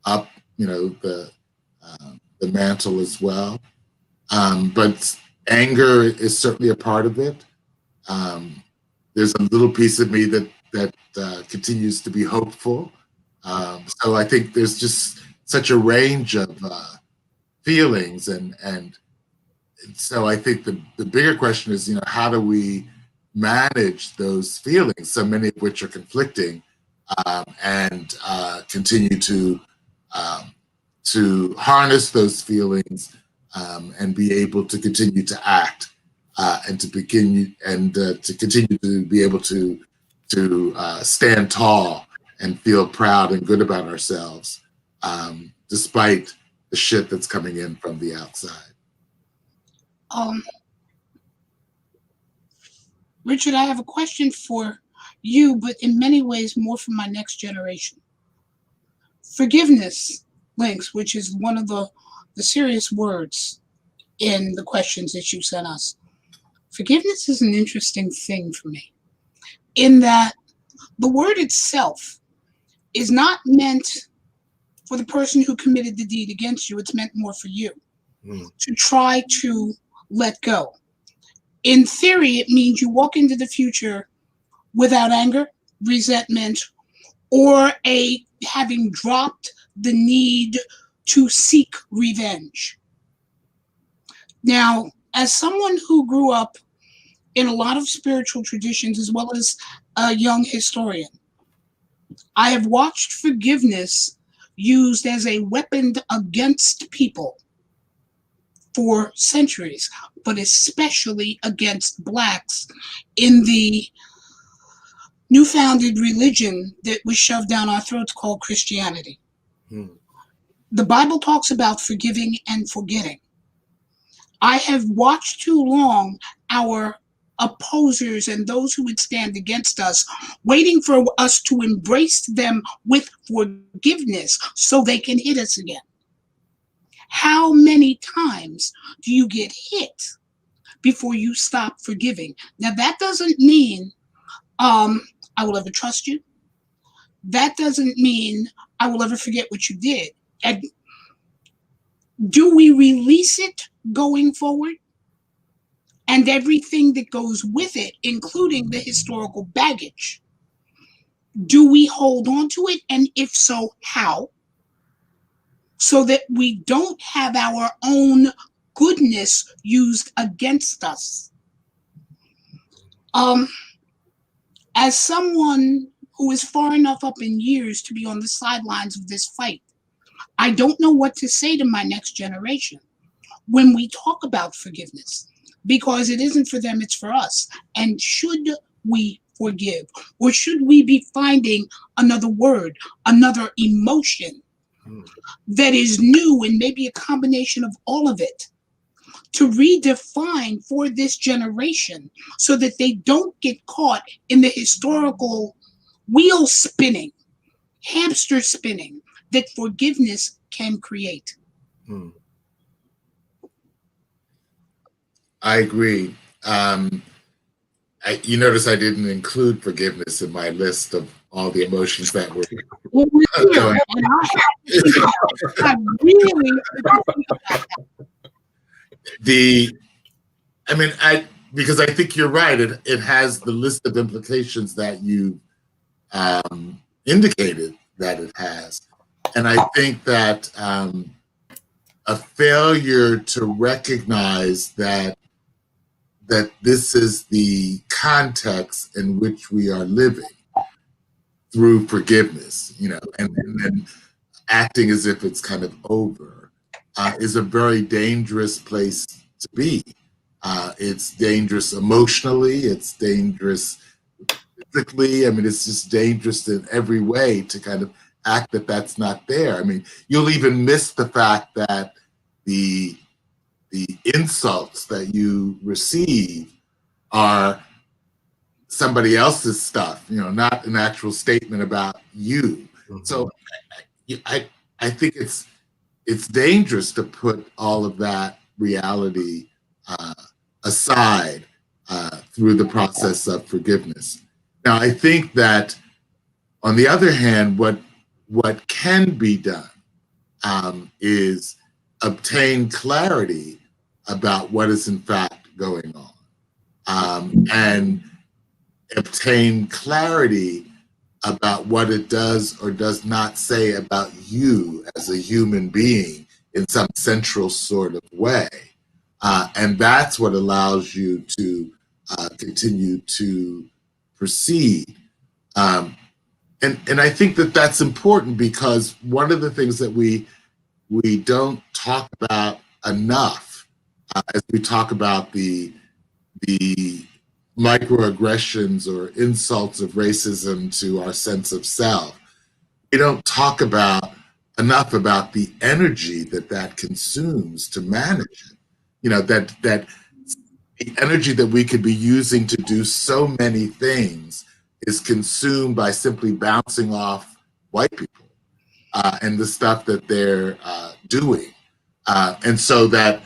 up, the mantle as well. But anger is certainly a part of it. There's a little piece of me that continues to be hopeful. So I think there's just such a range of feelings, and so I think the bigger question is, how do we manage those feelings, so many of which are conflicting, and continue to harness those feelings, and be able to continue to act, and to continue to be able to stand tall and feel proud and good about ourselves, despite the shit that's coming in from the outside. Richard, I have a question for you, but in many ways more for my next generation. Forgiveness, Lynx, which is one of the serious words in the questions that you sent us. Forgiveness is an interesting thing for me, in that the word itself is not meant for the person who committed the deed against you. It's meant more for you to try to let go. In theory, it means you walk into the future without anger, resentment, or having dropped the need to seek revenge. Now, as someone who grew up in a lot of spiritual traditions, as well as a young historian, I have watched forgiveness used as a weapon against people for centuries, but especially against Blacks in the newfounded religion that was shoved down our throats called Christianity. The Bible talks about forgiving and forgetting. I have watched too long our opposers and those who would stand against us waiting for us to embrace them with forgiveness so they can hit us again. How many times do you get hit before you stop forgiving? Now, that doesn't mean I will ever trust you. That doesn't mean I will ever forget what you did. And do we release it going forward? And everything that goes with it, including the historical baggage. Do we hold on to it? And if so, how? So that we don't have our own goodness used against us. As someone who is far enough up in years to be on the sidelines of this fight, I don't know what to say to my next generation when we talk about forgiveness, because it isn't for them, it's for us. And should we forgive? Or should we be finding another word, another emotion that is new and maybe a combination of all of it to redefine for this generation so that they don't get caught in the historical wheel spinning, hamster spinning that forgiveness can create? I agree. You notice I didn't include forgiveness in my list of all the emotions that were going. I really because I think you're right. It has the list of implications that you indicated that it has, and I think that a failure to recognize that this is the context in which we are living through forgiveness, and then acting as if it's kind of over, is a very dangerous place to be. It's dangerous emotionally, it's dangerous physically. It's just dangerous in every way to kind of act that that's not there. You'll even miss the fact that the insults that you receive are somebody else's stuff, not an actual statement about you. So I think it's dangerous to put all of that reality aside through the process of forgiveness. Now, I think that on the other hand, what can be done is obtain clarity about what is in fact going on, and obtain clarity about what it does or does not say about you as a human being in some central sort of way. And that's what allows you to continue to proceed. And I think that that's important, because one of the things that we don't talk about enough as we talk about the microaggressions or insults of racism to our sense of self, we don't talk enough about the energy that consumes to manage it. That the energy that we could be using to do so many things is consumed by simply bouncing off white people and the stuff that they're doing. And so that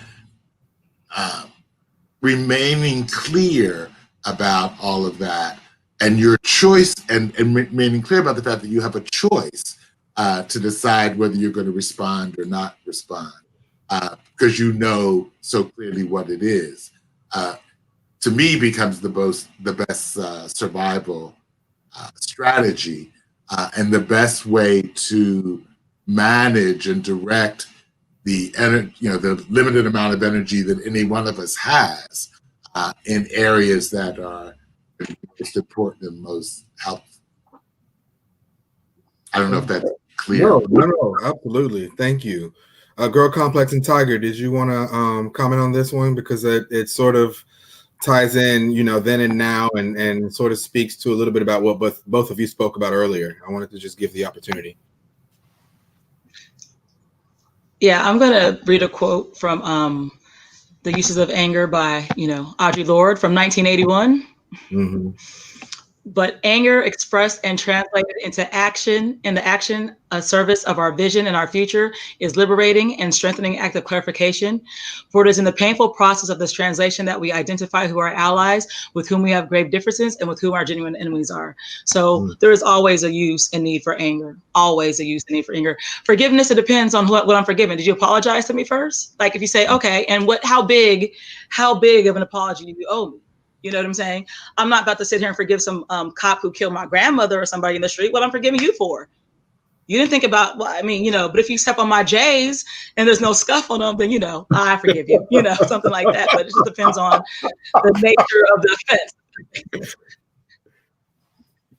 remaining clear about all of that and your choice, and remaining clear about the fact that you have a choice to decide whether you're going to respond or not respond, because you know so clearly what it is, to me becomes the best survival strategy, and the best way to manage and direct the limited amount of energy that any one of us has in areas that are most important and most helpful. I don't know if that's clear. No, absolutely. Thank you. Girl Complex and Tiger, did you want to comment on this one? Because it sort of ties in, you know, then and now, and sort of speaks to a little bit about what both of you spoke about earlier. I wanted to just give the opportunity. Yeah, I'm gonna read a quote from The Uses of Anger by, Audre Lorde from 1981. Mm-hmm. But anger expressed and translated into action, in the action, a service of our vision and our future, is liberating and strengthening act of clarification. For it is in the painful process of this translation that we identify who are allies, with whom we have grave differences, and with whom our genuine enemies are. So there is always a use and need for anger. Always a use and need for anger. Forgiveness, it depends on what I'm forgiving. Did you apologize to me first? Like if you say, okay, and how big of an apology do you owe me? You know what I'm saying? I'm not about to sit here and forgive some cop who killed my grandmother or somebody in the street. What I'm forgiving you for? You didn't think about, well, I mean, but if you step on my J's and there's no scuff on them, then, I forgive you, something like that. But it just depends on the nature of the offense.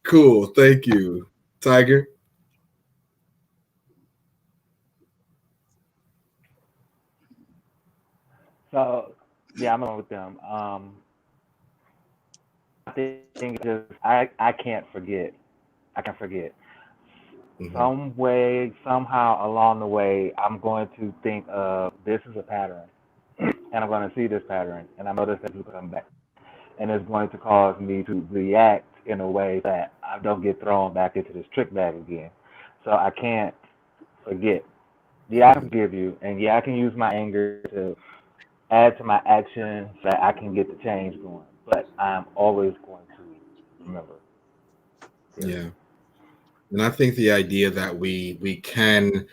Cool. Thank you. Tiger? So, yeah, I'm on with them. I think just I can't forget. I can forget. Mm-hmm. Some way, somehow along the way, I'm going to think of this is a pattern, and I'm going to see this pattern, and I notice that it's come back, and it's going to cause me to react in a way that I don't get thrown back into this trick bag again. So I can't forget. Yeah, I can forgive you, and yeah, I can use my anger to add to my action so that I can get the change going. But I'm always going to remember. Yeah. And I think the idea that we can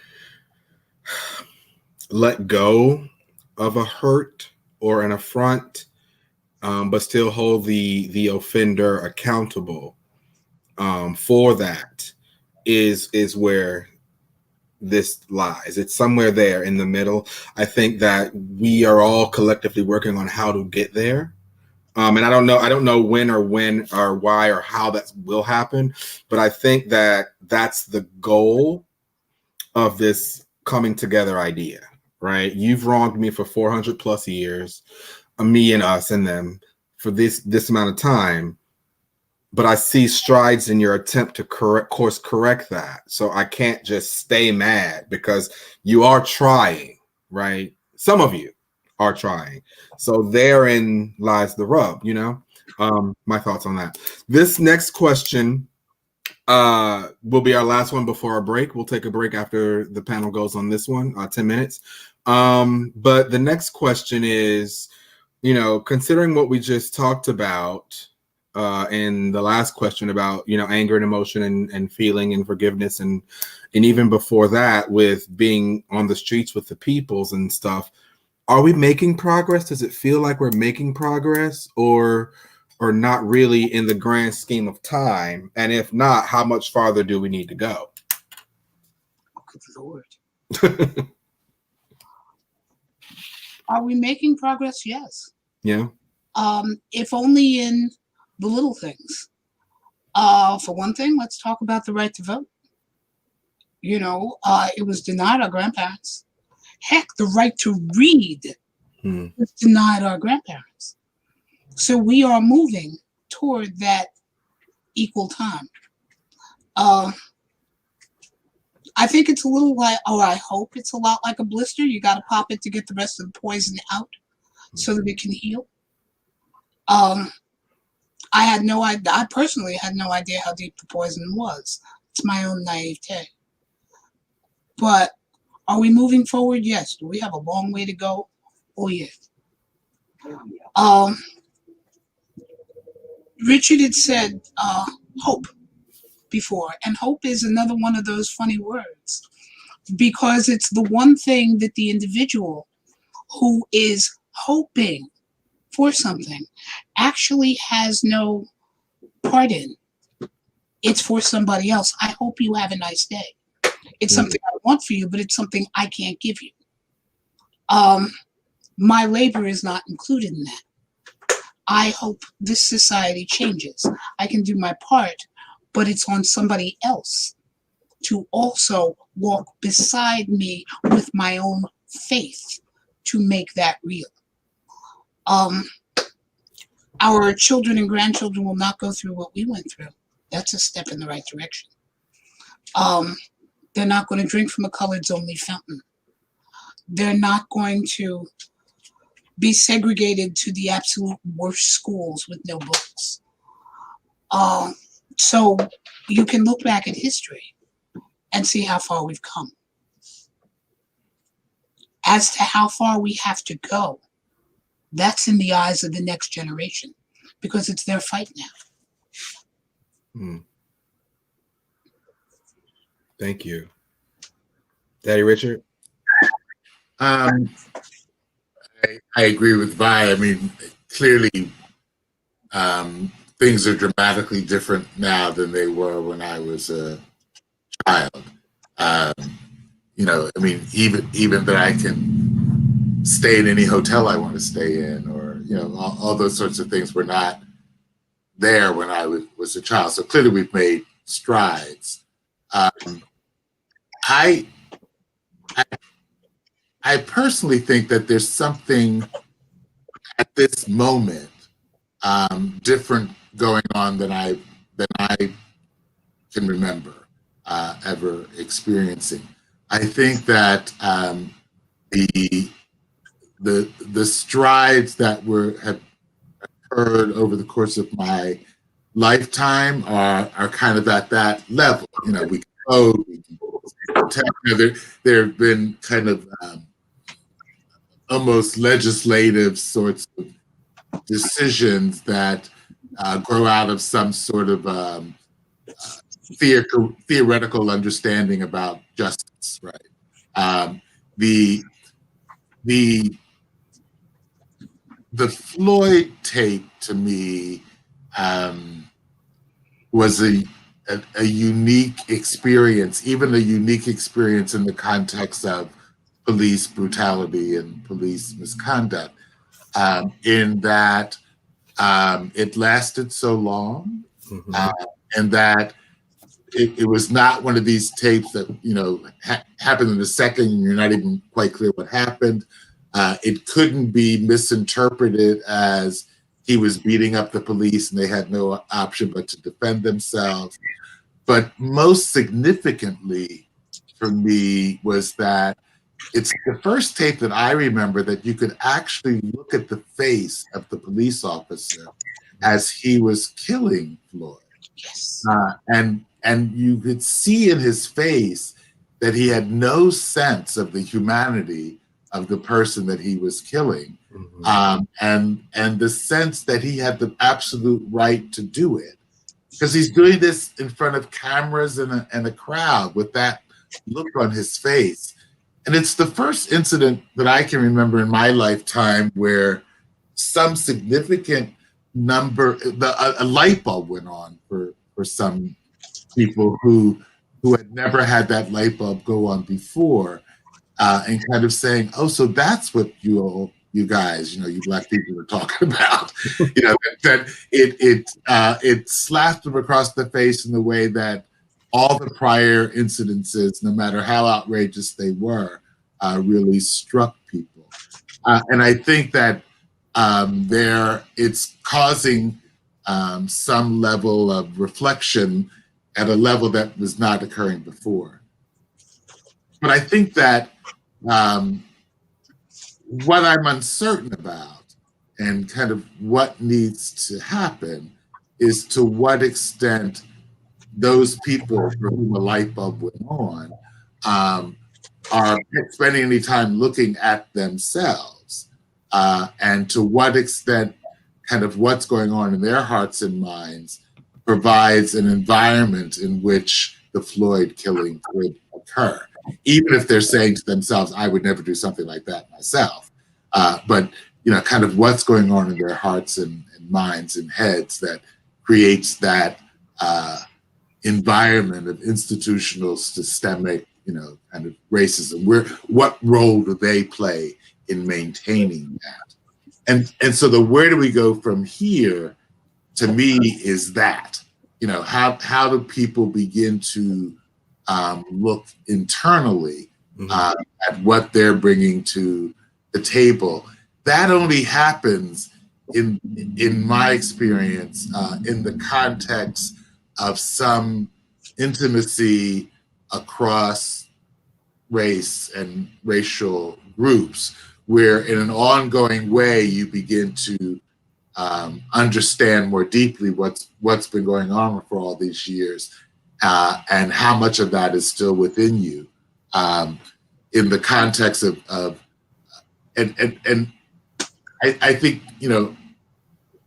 let go of a hurt or an affront, but still hold the offender accountable for that is where this lies. It's somewhere there in the middle. I think that we are all collectively working on how to get there. And I don't know when or why or how that will happen, but I think that that's the goal of this coming together idea, right? You've wronged me for 400 plus years, me and us and them for this amount of time, but I see strides in your attempt to course correct that. So I can't just stay mad because you are trying, right? Some of you are trying. So therein lies the rub, my thoughts on that. This next question will be our last one before our break. We'll take a break after the panel goes on this one, 10 minutes. But the next question is, considering what we just talked about in the last question about, anger and emotion and feeling and forgiveness and even before that with being on the streets with the peoples and stuff, are we making progress? Does it feel like we're making progress or not really in the grand scheme of time? And if not, how much farther do we need to go? Good Lord. Are we making progress? Yes. Yeah. If only in the little things. For one thing, let's talk about the right to vote. It was denied our grandparents. Heck, the right to read was denied our grandparents. So we are moving toward that equal time. I think it's a little like, I hope it's a lot like a blister. You got to pop it to get the rest of the poison out so that it can heal. I personally had no idea how deep the poison was. It's my own naivete. But are we moving forward? Yes. Do we have a long way to go? Oh, yeah. Richard had said hope before, and hope is another one of those funny words because it's the one thing that the individual who is hoping for something actually has no part in. It's for somebody else. I hope you have a nice day. It's something I want for you, but it's something I can't give you. My labor is not included in that. I hope this society changes. I can do my part, but it's on somebody else to also walk beside me with my own faith to make that real. Our children and grandchildren will not go through what we went through. That's a step in the right direction. They're not going to drink from a colored's only fountain. They're not going to be segregated to the absolute worst schools with no books. So you can look back at history and see how far we've come. As to how far we have to go, that's in the eyes of the next generation, because it's their fight now. Thank you. Daddy Richard? I agree with Vi. I mean, clearly, things are dramatically different now than they were when I was a child. You know, I mean, even that I can stay in any hotel I want to stay in, or you know, all those sorts of things were not there when I was a child. So clearly, we've made strides. I personally think that there's something at this moment different going on than I can remember ever experiencing. I think that the strides that have occurred over the course of my lifetime are kind of at that level. You know, we can code, we can tell. There have been kind of almost legislative sorts of decisions that grow out of some sort of theoretical understanding about justice, right? The Floyd tape to me was a unique experience, even a unique experience in the context of police brutality and police misconduct, in that it lasted so long, and that it was not one of these tapes that, you know, happened in a second and you're not even quite clear what happened. It couldn't be misinterpreted as he was beating up the police and they had no option but to defend themselves. But most significantly for me was that it's the first tape that I remember that you could actually look at the face of the police officer as he was killing Floyd. Yes. And you could see in his face that he had no sense of the humanity of the person that he was killing, and the sense that he had the absolute right to do it, because he's doing this in front of cameras and a crowd with that look on his face. And it's the first incident that I can remember in my lifetime where some significant number, a light bulb went on for some people who had never had that light bulb go on before, and kind of saying, oh, so that's what you guys, you know, you Black people are talking about. You know, that it slapped them across the face in the way that all the prior incidences, no matter how outrageous they were, really struck people. And I think that it's causing some level of reflection at a level that was not occurring before. But I think that what I'm uncertain about and kind of what needs to happen is to what extent those people for whom a light bulb went on are spending any time looking at themselves, and to what extent kind of what's going on in their hearts and minds provides an environment in which the Floyd killing could occur, even if they're saying to themselves, I would never do something like that myself. But, you know, kind of what's going on in their hearts and minds and heads that creates that environment of institutional, systemic, you know, kind of racism. What role do they play in maintaining that? And so where do we go from here, to me, is that, you know, how do people begin to look internally at what they're bringing to the table? That only happens in my experience, in the context of some intimacy across race and racial groups, where in an ongoing way you begin to understand more deeply what's been going on for all these years, and how much of that is still within you, in the context of and I think, you know,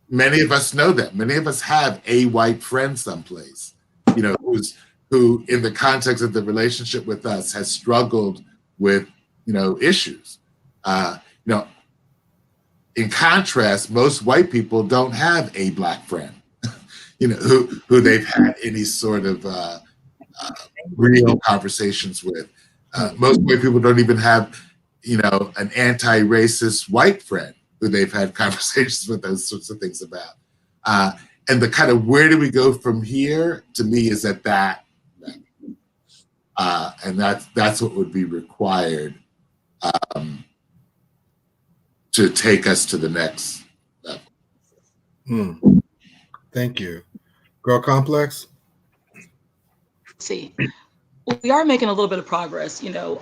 many of us know that. Many of us have a white friend someplace, you know, who in the context of the relationship with us has struggled with, you know, issues. You know, in contrast, most white people don't have a black friend, you know, who they've had any sort of real conversations with. Most white people don't even have, you know, an anti-racist white friend who they've had conversations with those sorts of things about. And the kind of where do we go from here, to me, is at that level. And that's what would be required to take us to the next level. Thank you. Girl Complex? See, we are making a little bit of progress. You know,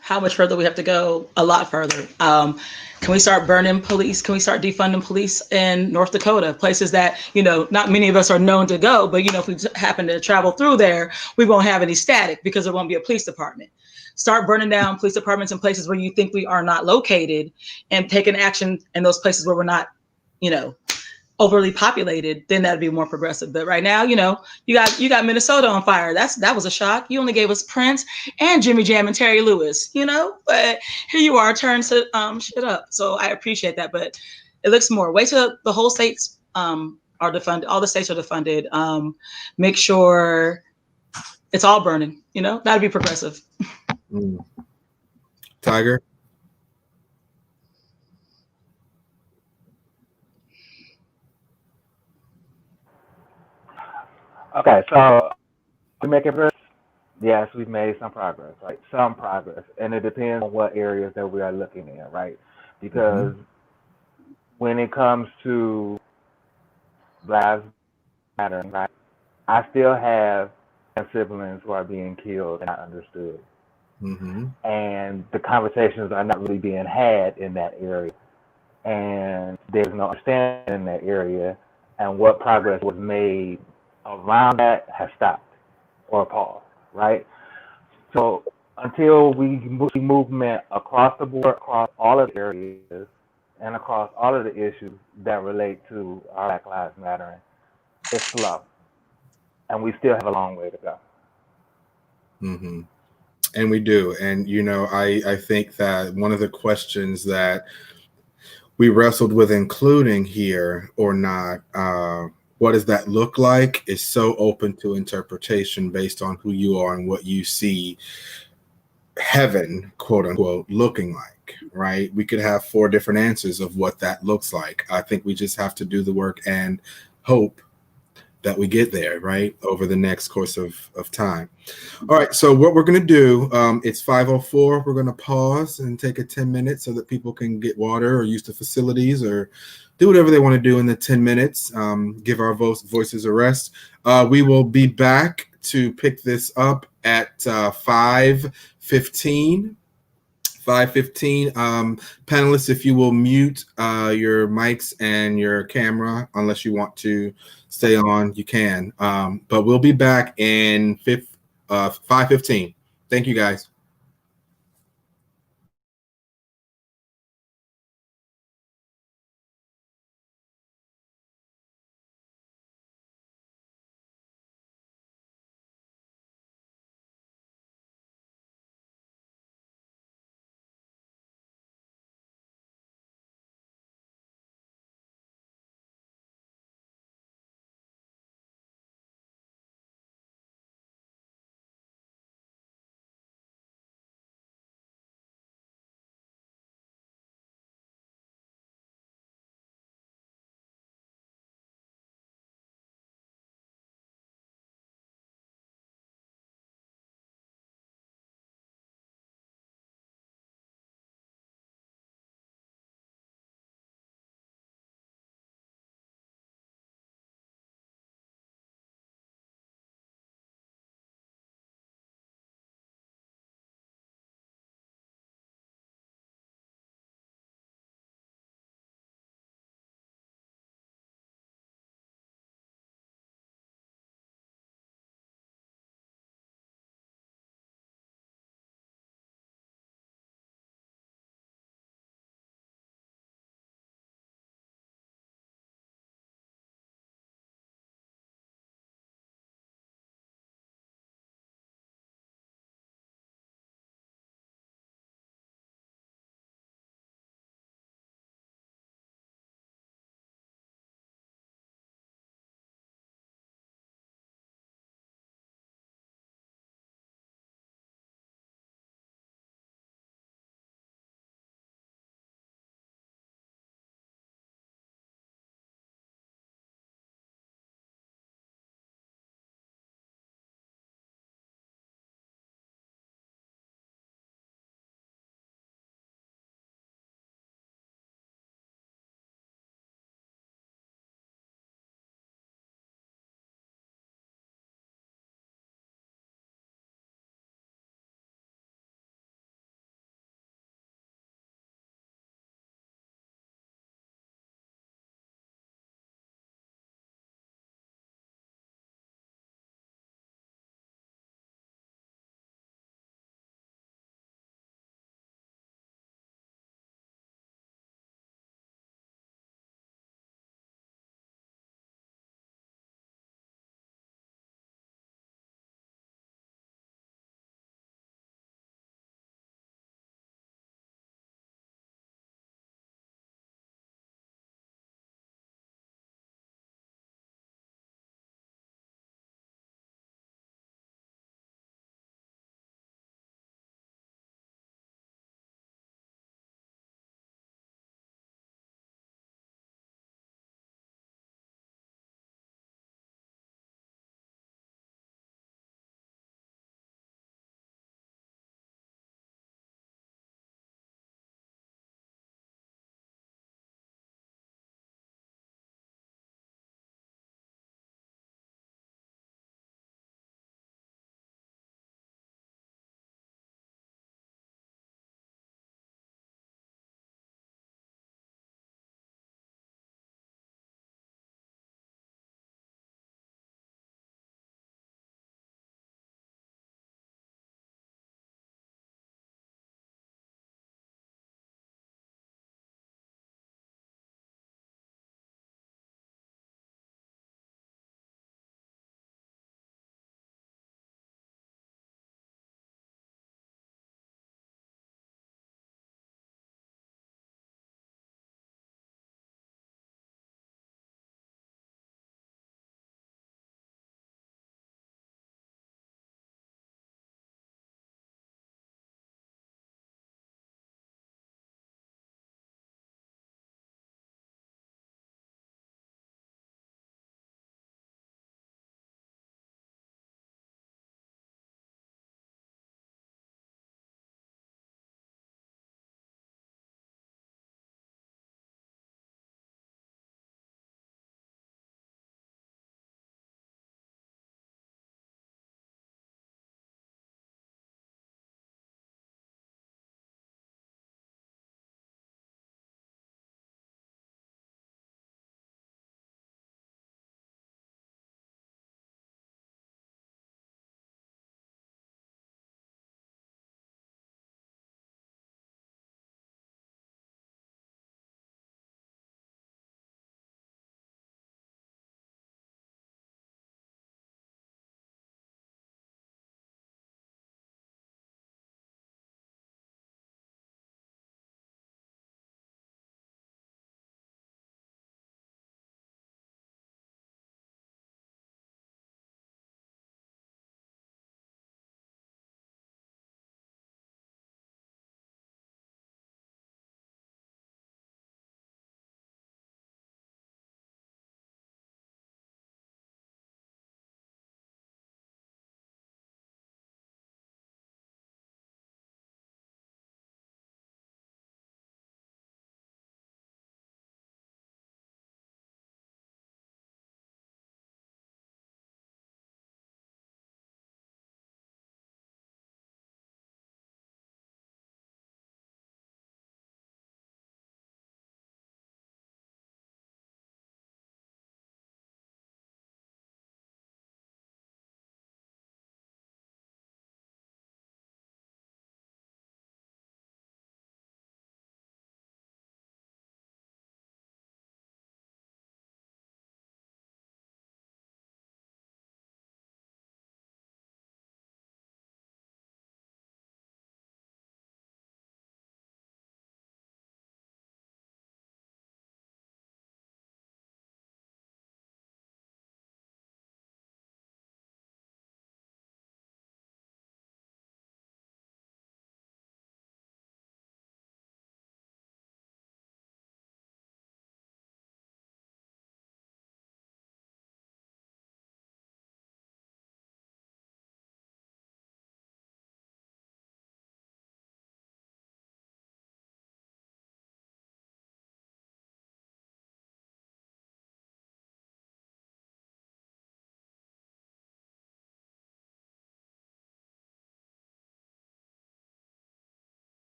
how much further we have to go? A lot further. Can we start burning police? Can we start defunding police in North Dakota, places that, you know, not many of us are known to go, but, you know, if we happen to travel through there, we won't have any static because there won't be a police department. Start burning down police departments in places where you think we are not located, and taking action in those places where we're not, you know, overly populated. Then that'd be more progressive. But right now, you know, you got Minnesota on fire. That was a shock. You only gave us Prince and Jimmy Jam and Terry Lewis, you know, but here you are, turn to shit up. So I appreciate that, but it looks more. Wait till the whole states are defunded. All the states are defunded. Make sure it's all burning. You know, that'd be progressive. Tiger? Okay, so we make it. Yes, we've made some progress, right? Some progress, and it depends on what areas that we are looking in, right? Because when it comes to Black Lives Matter, right, I still have siblings who are being killed and not understood, and the conversations are not really being had in that area, and there's no understanding in that area, and what progress was made around that has stopped or paused, right? So until we see movement across the board, across all of the areas, and across all of the issues that relate to our Black Lives Matter, it's slow, and we still have a long way to go. And we do. And, you know, I think that one of the questions that we wrestled with including here or not, what does that look like, is so open to interpretation based on who you are and what you see heaven, quote unquote, looking like, right? We could have 4 different answers of what that looks like. I think we just have to do the work and hope that we get there, right, over the next course of time. All right, so what we're going to do, it's 5:04. We're going to pause and take a 10 minutes so that people can get water or use the facilities or do whatever they want to do in the 10 minutes, give our voices a rest. We will be back to pick this up at 5:15. 5:15. Panelists, if you will mute your mics and your camera, unless you want to stay on, you can. But we'll be back in 5:15. Thank you, guys.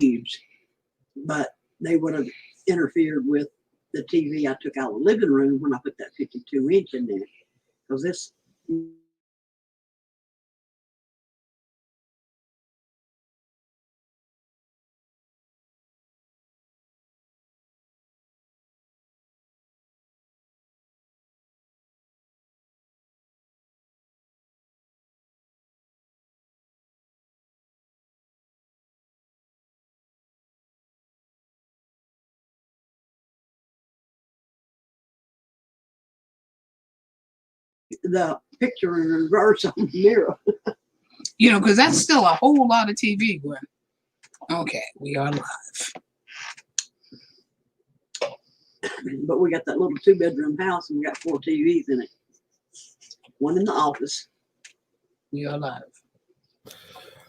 huge, but they would have interfered with the TV I took out of the living room when I put that 52-inch in there. Because this, the picture in reverse on the mirror. You know, because that's still a whole lot of TV, Gwen. Okay, we are live. But we got that little 2-bedroom house and we got 4 TVs in it. One in the office. We are live.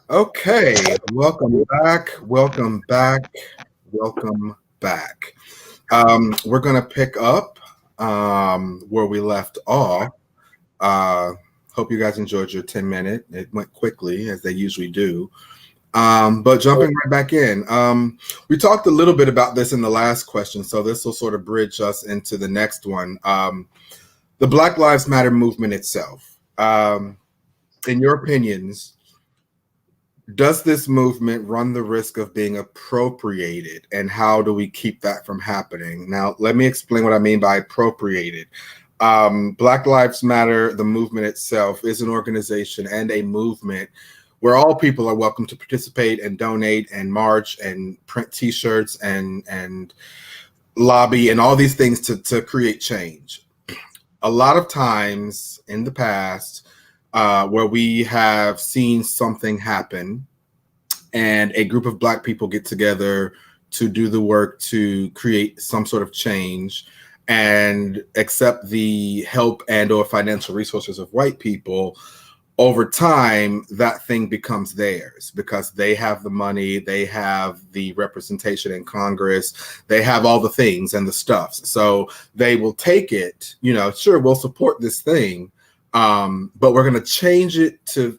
Okay, welcome back. Welcome back. Welcome back. We're gonna pick up where we left off. Hope you guys enjoyed your 10-minute. It went quickly as they usually do. But jumping right back in, we talked a little bit about this in the last question, so this will sort of bridge us into the next one. The Black Lives Matter movement itself. In your opinions, does this movement run the risk of being appropriated, and how do we keep that from happening? Now, let me explain what I mean by appropriated. Black Lives Matter, the movement itself, is an organization and a movement where all people are welcome to participate and donate and march and print T-shirts and lobby and all these things to create change. A lot of times in the past, where we have seen something happen and a group of Black people get together to do the work to create some sort of change and accept the help and or financial resources of white people, over time, that thing becomes theirs because they have the money, they have the representation in Congress, they have all the things and the stuffs. So they will take it, you know, sure, we'll support this thing, but we're going to change it to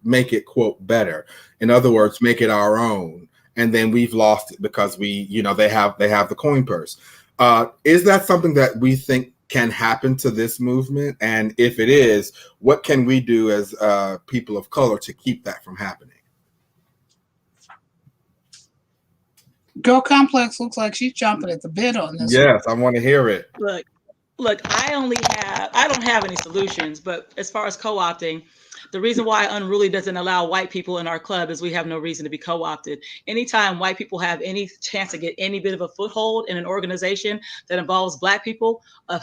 make it, quote, better. In other words, make it our own. And then we've lost it because we, you know, they have the coin purse. Is that something that we think can happen to this movement? And if it is, what can we do as people of color to keep that from happening? Girl Complex looks like she's jumping at the bit on this. Yes, I want to hear it. Look, I don't have any solutions, but as far as co-opting, the reason why Unruly doesn't allow white people in our club is we have no reason to be co-opted. Anytime white people have any chance to get any bit of a foothold in an organization that involves Black people, a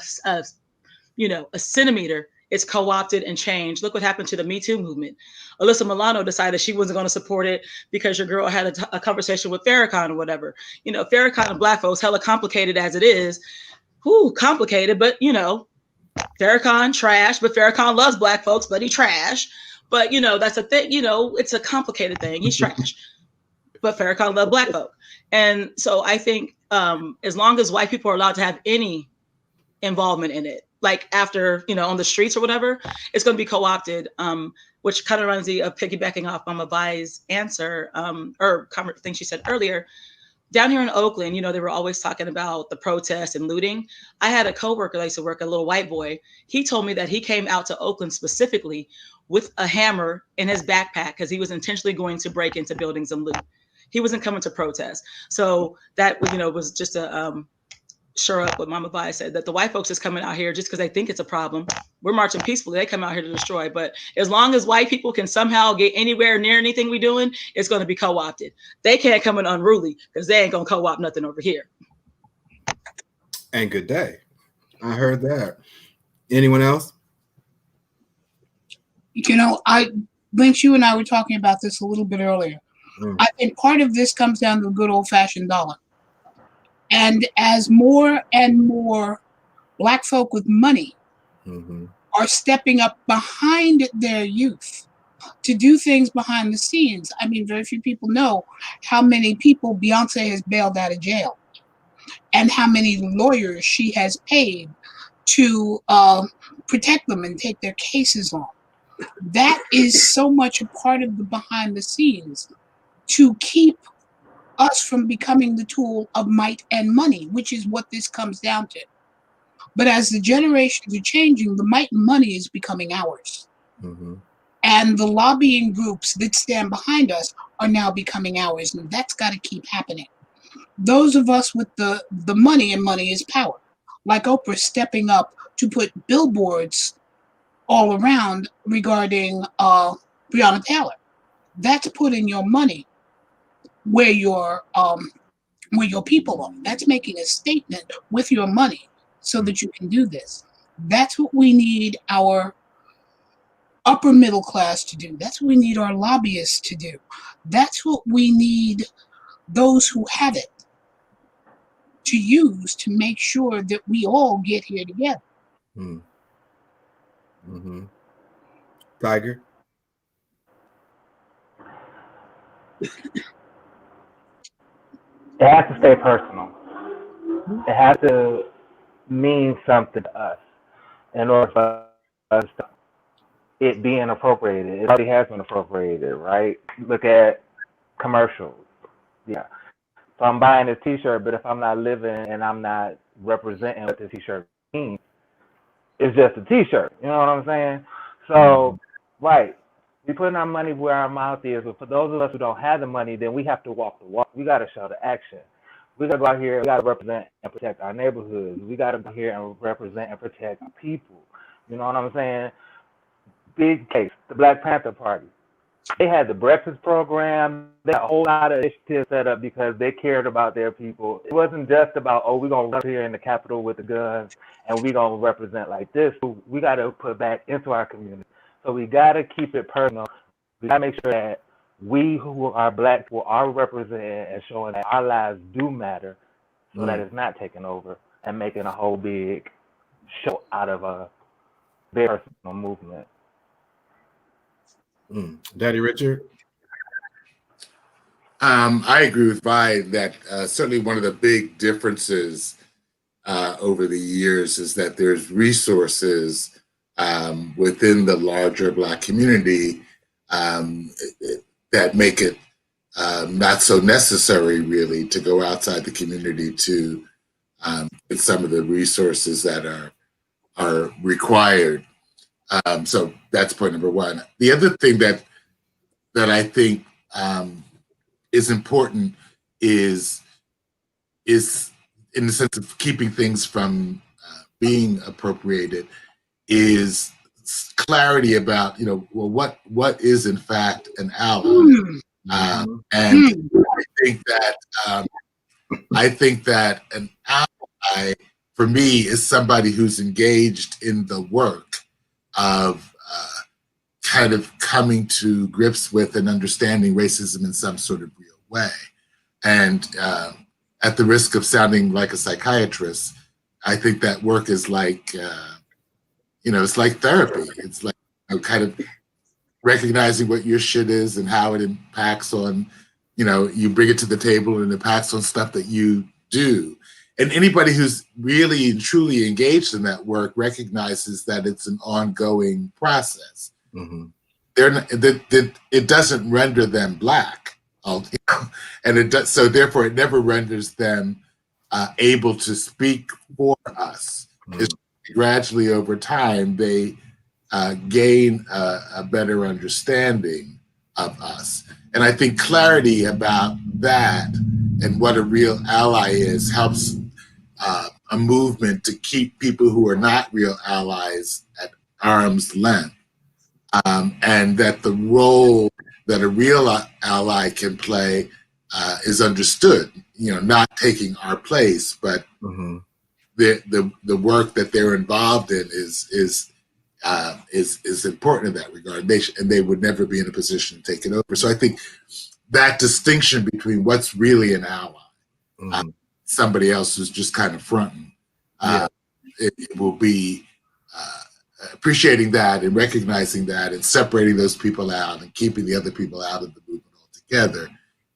centimeter, it's co-opted and changed. Look what happened to the Me Too movement. Alyssa Milano decided she wasn't going to support it because your girl had a conversation with Farrakhan or whatever. You know, Farrakhan and Black folks, hella complicated as it is. Complicated, but you know, Farrakhan trash, but Farrakhan loves Black folks, but he trash. But you know, that's a thing, you know, it's a complicated thing. He's trash. But Farrakhan loves Black folk. And so I think as long as white people are allowed to have any involvement in it, like after, you know, on the streets or whatever, it's going to be co-opted, which kind of runs the piggybacking off Mama Bai's answer or thing she said earlier. Down here in Oakland, you know, they were always talking about the protests and looting. I had a coworker that used to work, a little white boy. He told me that he came out to Oakland specifically with a hammer in his backpack because he was intentionally going to break into buildings and loot. He wasn't coming to protest. So that, you know, was just a sure up what Mama Bai said, that the white folks is coming out here just because they think it's a problem. We're marching peacefully. They come out here to destroy. But as long as white people can somehow get anywhere near anything we're doing, it's going to be co-opted. They can't come in unruly because they ain't going to co-opt nothing over here. And good day. I heard that. Anyone else? You know, Lynx, you and I were talking about this a little bit earlier. I think part of this comes down to the good old-fashioned dollar. And as more and more Black folk with money are stepping up behind their youth to do things behind the scenes, I mean, very few people know how many people Beyonce has bailed out of jail and how many lawyers she has paid to protect them and take their cases on. That is so much a part of the behind the scenes to keep us from becoming the tool of might and money, which is what this comes down to. But as the generations are changing, the might and money is becoming ours. Mm-hmm. And the lobbying groups that stand behind us are now becoming ours. And that's got to keep happening. Those of us with the money, and money is power, like Oprah stepping up to put billboards all around regarding Breonna Taylor. That's putting your money where your people are. That's making a statement with your money so that you can do this. That's what we need our upper middle class to do. That's what we need our lobbyists to do. That's what we need those who have it to use to make sure that we all get here together. Mm-hmm. Tiger? It has to stay personal. It has to mean something to us in order for us to it being appropriated. It already has been appropriated, right? Look at commercials. Yeah. So I'm buying this T-shirt, but if I'm not living and I'm not representing what the T-shirt means, it's just a T-shirt. You know what I'm saying? So, right, we putting our money where our mouth is. But for those of us who don't have the money, then we have to walk the walk. We got to show the action. We got to go out here. We got to represent and protect our neighborhoods. We got to go here and represent and protect our people. You know what I'm saying? Big case, the Black Panther Party. They had the breakfast program. They had a whole lot of initiatives set up because they cared about their people. It wasn't just about, oh, we're going to run here in the Capitol with the guns and we're going to represent like this. We got to put back into our community. So we got to keep it personal. We got to make sure that we who are Black people are representing and showing that our lives do matter so that it's not taking over and making a whole big show out of a very personal movement. Daddy Richard? I agree with Vi that certainly one of the big differences over the years is that there's resources within the larger Black community that make it not so necessary really to go outside the community to get some of the resources that are required. So that's point number one. The other thing that I think is important is in the sense of keeping things from being appropriated is clarity about, well, what is in fact an ally. And I think that an ally for me is somebody who's engaged in the work of kind of coming to grips with and understanding racism in some sort of real way. And at the risk of sounding like a psychiatrist, I think that work is like, it's like therapy. It's like kind of recognizing what your shit is and how it impacts on, you bring it to the table and it impacts on stuff that you do. And anybody who's really and truly engaged in that work recognizes that it's an ongoing process. It doesn't render them Black, and it does, so therefore it never renders them able to speak for us. It's gradually over time they gain a better understanding of us, and I think clarity about that and what a real ally is helps a movement to keep people who are not real allies at arm's length. And that the role that a real ally can play is understood, not taking our place, but the work that they're involved in is important in that regard. They would never be in a position to take it over. So I think that distinction between what's really an ally, somebody else who's just kind of fronting, it will be appreciating that and recognizing that and separating those people out and keeping the other people out of the movement altogether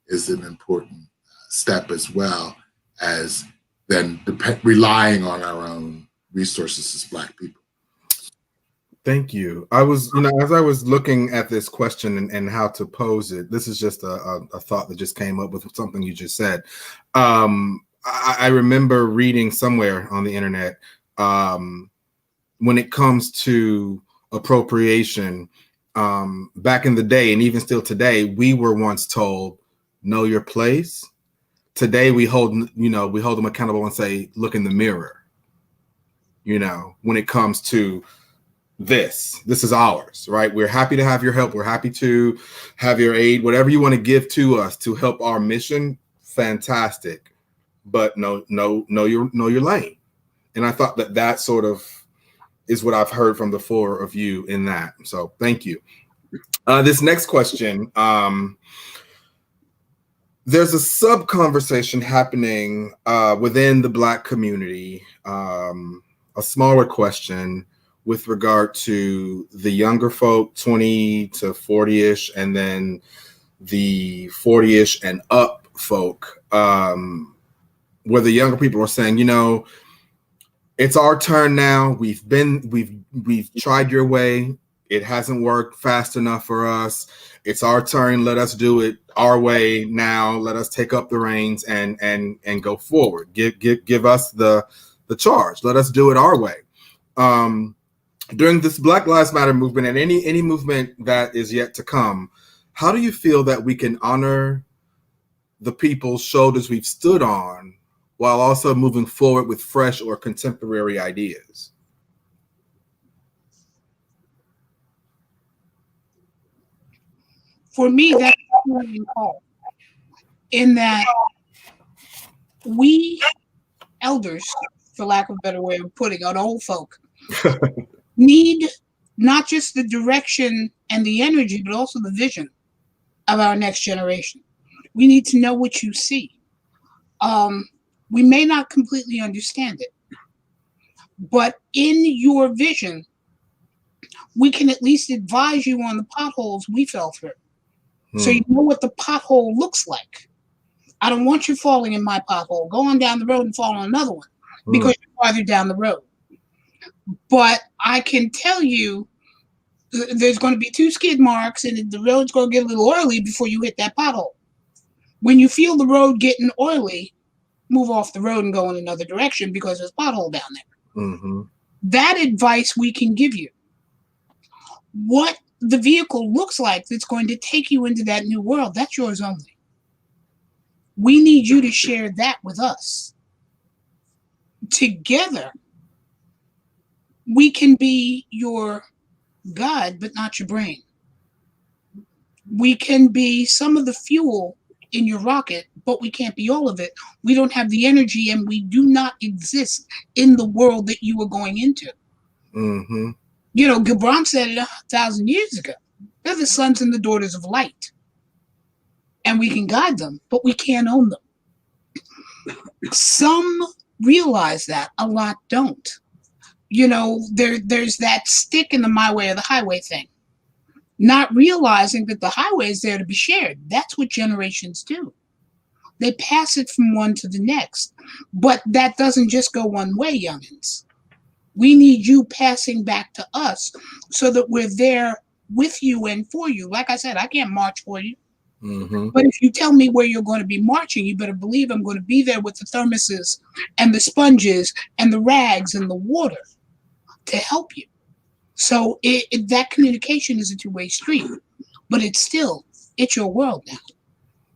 is an important step, as well as then relying on our own resources as Black people. Thank you. I was, as I was looking at this question and how to pose it, this is just a thought that just came up with something you just said. I remember reading somewhere on the internet, when it comes to appropriation, back in the day, and even still today, we were once told, know your place. Today we hold them accountable and say, look in the mirror. When it comes to this is ours, right? We're happy to have your help. We're happy to have your aid, whatever you want to give to us to help our mission. Fantastic. But know your lane. And I thought that sort of is what I've heard from the four of you in that. So thank you. This next question, there's a sub conversation happening within the Black community, a smaller question with regard to the younger folk, 20 to 40-ish, and then the 40-ish and up folk, where the younger people are saying, it's our turn now. We've tried your way. It hasn't worked fast enough for us. It's our turn. Let us do it our way now. Let us take up the reins and go forward. Give us the charge. Let us do it our way. During this Black Lives Matter movement and any movement that is yet to come, how do you feel that we can honor the people's shoulders we've stood on while also moving forward with fresh or contemporary ideas? For me, that's a call, in that we elders, for lack of a better way of putting it, old folk, need not just the direction and the energy, but also the vision of our next generation. We need to know what you see. We may not completely understand it, but in your vision, we can at least advise you on the potholes we fell through. So you know what the pothole looks like. I don't want you falling in my pothole. Go on down the road and fall on another one because you're farther down the road. But I can tell you there's going to be 2 skid marks and the road's going to get a little oily before you hit that pothole. When you feel the road getting oily, move off the road and go in another direction because there's a pothole down there. Mm-hmm. That advice we can give you. What the vehicle looks like that's going to take you into that new world, that's yours only. We need you to share that with us. Together, we can be your God, but not your brain. We can be some of the fuel in your rocket, but we can't be all of it. We don't have the energy, and we do not exist in the world that you are going into. Mm-hmm. Gibran said it 1,000 years ago. They're the sons and the daughters of light. And we can guide them, but we can't own them. Some realize that, a lot don't. There's that stick in the my way or the highway thing. Not realizing that the highway is there to be shared. That's what generations do. They pass it from one to the next. But that doesn't just go one way, youngins. We need you passing back to us so that we're there with you and for you. Like I said, I can't march for you. Mm-hmm. But if you tell me where you're going to be marching, you better believe I'm going to be there with the thermoses and the sponges and the rags and the water to help you. So that communication is a two-way street, but it's your world now.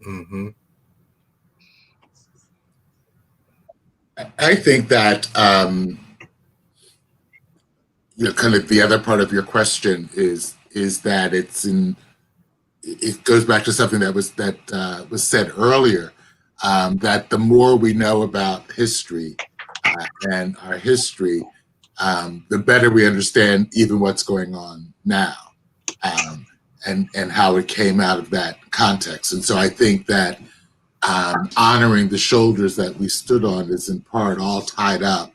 Mm-hmm. I think that kind of the other part of your question is that it goes back to something that was said earlier, that the more we know about history and our history, the better we understand even what's going on now, and how it came out of that context. And so I think that honoring the shoulders that we stood on is in part all tied up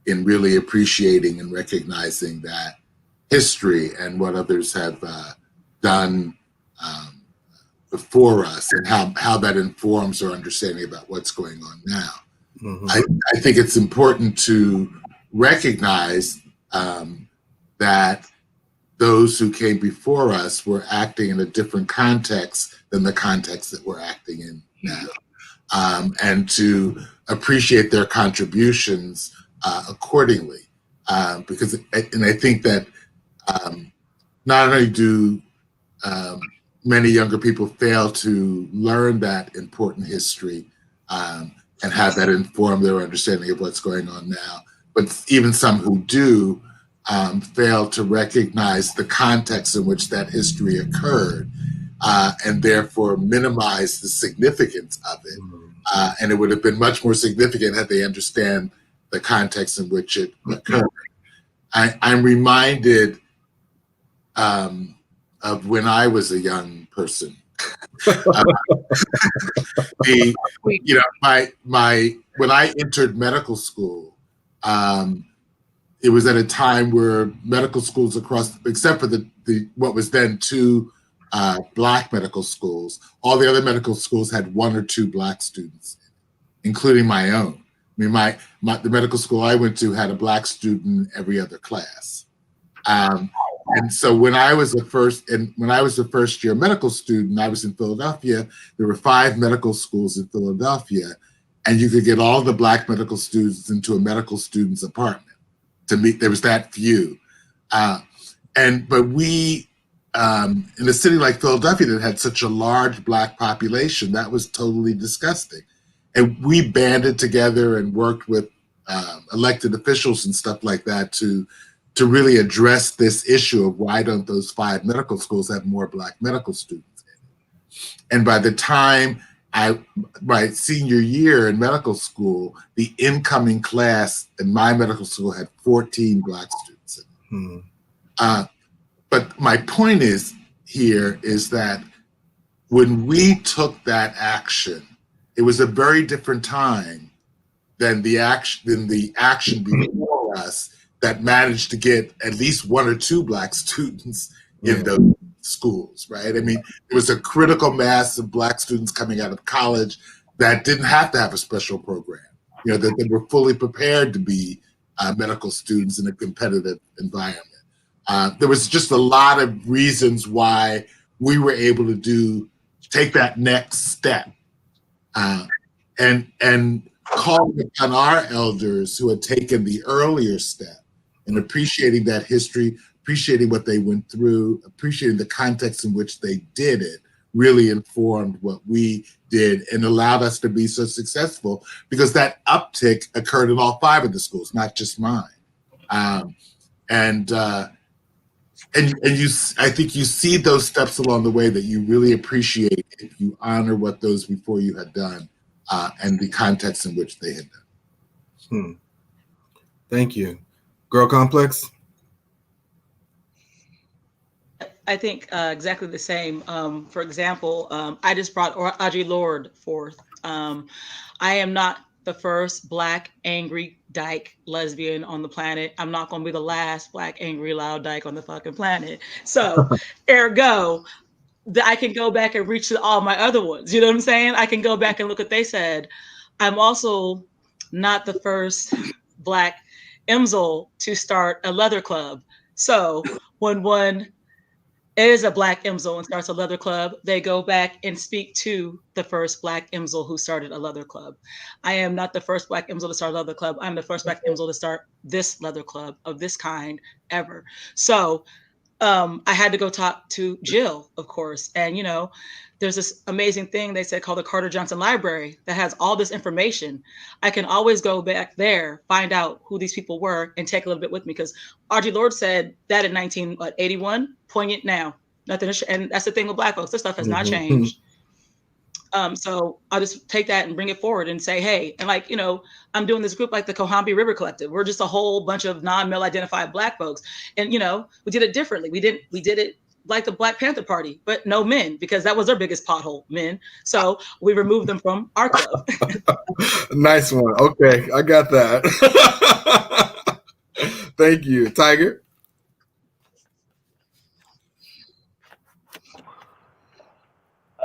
in really appreciating and recognizing that history and what others have done before us, and how that informs our understanding about what's going on now. Mm-hmm. I think it's important to recognize that those who came before us were acting in a different context than the context that we're acting in now, and to appreciate their contributions accordingly. Because, and I think that not only do many younger people fail to learn that important history and have that inform their understanding of what's going on now, but even some who do fail to recognize the context in which that history occurred and therefore minimize the significance of it. And it would have been much more significant had they understand the context in which it occurred. I'm reminded of when I was a young person. When I entered medical school, it was at a time where medical schools across, except for the what was then two Black medical schools, all the other medical schools had 1 or 2 Black students, including my own. I mean, the medical school I went to had a Black student in every other class. And so when I was the first year medical student, I was in Philadelphia. There were 5 medical schools in Philadelphia, and you could get all the Black medical students into a medical student's apartment to meet. There was that few, but we in a city like Philadelphia that had such a large Black population, that was totally disgusting. And we banded together and worked with elected officials and stuff like that to really address this issue of why don't those 5 medical schools have more Black medical students in it. And by the time my senior year in medical school, the incoming class in my medical school had 14 Black students in it. But my point is that when we took that action, it was a very different time than the action before us that managed to get at least 1 or 2 Black students in those schools, right? I mean, it was a critical mass of Black students coming out of college that didn't have to have a special program, that they were fully prepared to be medical students in a competitive environment. There was just a lot of reasons why we were able to take that next step and calling upon our elders who had taken the earlier step and appreciating that history, appreciating what they went through, appreciating the context in which they did it, really informed what we did and allowed us to be so successful, because that uptick occurred in all 5 of the schools, not just mine. And I think you see those steps along the way that you really appreciate if you honor what those before you had done and the context in which they had done. Thank you. Girl Complex? I think exactly the same. For example, I just brought Audre Lorde forth. I am not the first Black angry dyke lesbian on the planet. I'm not going to be the last Black angry loud dyke on the fucking planet. So, ergo, I can go back and reach to all my other ones. You know what I'm saying? I can go back and look what they said. I'm also not the first Black Imsel to start a leather club. So when one is a Black Imsel and starts a leather club, they go back and speak to the first Black Imsel who started a leather club. I am not the first Black Imsel to start a leather club. I'm the first Black Imsel to start this leather club of this kind ever. So I had to go talk to Jill, of course. And, there's this amazing thing they said called the Carter Johnson Library that has all this information. I can always go back there, find out who these people were, and take a little bit with me, because Audre Lorde said that in 1981, poignant now. Nothing, and that's the thing with Black folks. This stuff has not changed. So I'll just take that and bring it forward and say, hey, and I'm doing this group like the Cohambia River Collective. We're just a whole bunch of non-male identified Black folks. And, we did it differently. We did it like the Black Panther Party, but no men, because that was our biggest pothole, men. So we removed them from our club. Nice one. Okay, I got that. Thank you. Tiger?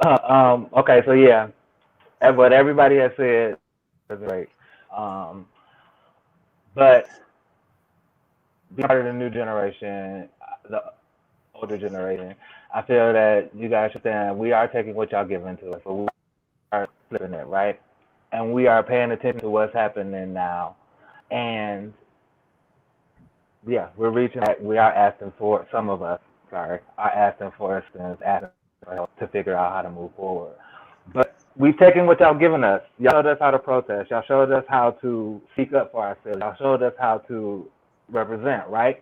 Okay, so yeah, what everybody has said is great. But being part of the new generation, older generation. I feel that you guys should understand we are taking what y'all giving to us, but we are flipping it, right? And we are paying attention to what's happening now. And yeah, we're reaching out. We are asking for, some of us, sorry, are asking for assistance, asking for help to figure out how to move forward. But we've taken what y'all given us. Y'all showed us how to protest. Y'all showed us how to speak up for ourselves. Y'all showed us how to represent, right?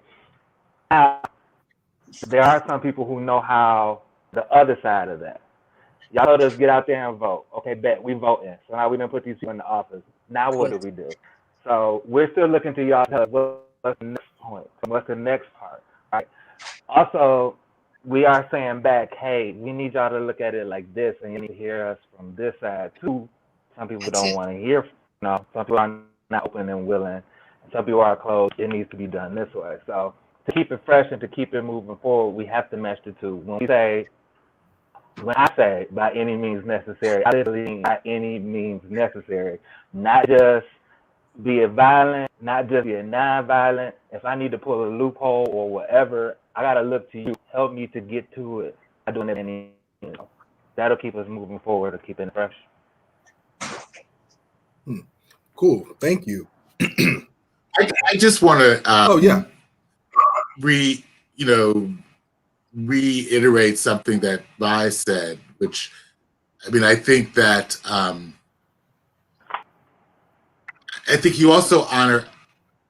Now, there are some people who know how the other side of that. Y'all told us get out there and vote. Okay, bet we voting. So now we didn't put these people in the office. Now what do we do? So we're still looking to y'all to tell us what's the next point, what's the next part, right? Also, we are saying back, hey, we need y'all to look at it like this, and you need to hear us from this side too. Some people That's don't it. want to hear, some people are not open and willing, and some people are closed. It needs to be done this way. So to keep it fresh and to keep it moving forward, we have to mesh the two. When I say by any means necessary, I literally mean by any means necessary, not just be it violent, not just be it non-violent. If I need to pull a loophole or whatever, I gotta look to you. Help me to get to it. I'm doing it any, that'll keep us moving forward or keeping it fresh. Cool. Thank you. I just want to Oh yeah. reiterate something that Vi said, which I mean, I think that I think you also honor,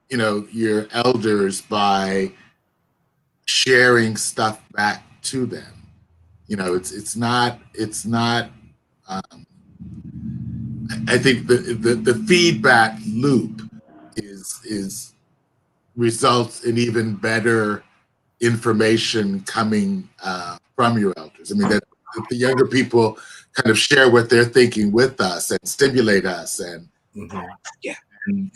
your elders by sharing stuff back to them. It's not. I think the feedback loop is results in even better information coming from your elders. I mean, that the younger people kind of share what they're thinking with us and stimulate us, and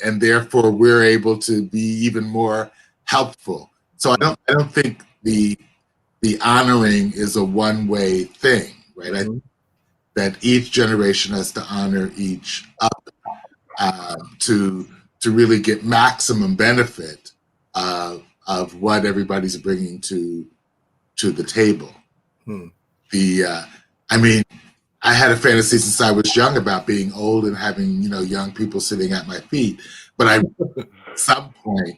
and therefore we're able to be even more helpful. So I don't think the honoring is a one-way thing, right? I think that each generation has to honor each other to really get maximum benefit of what everybody's bringing to the table. I mean, I had a fantasy since I was young about being old and having young people sitting at my feet, but at some point,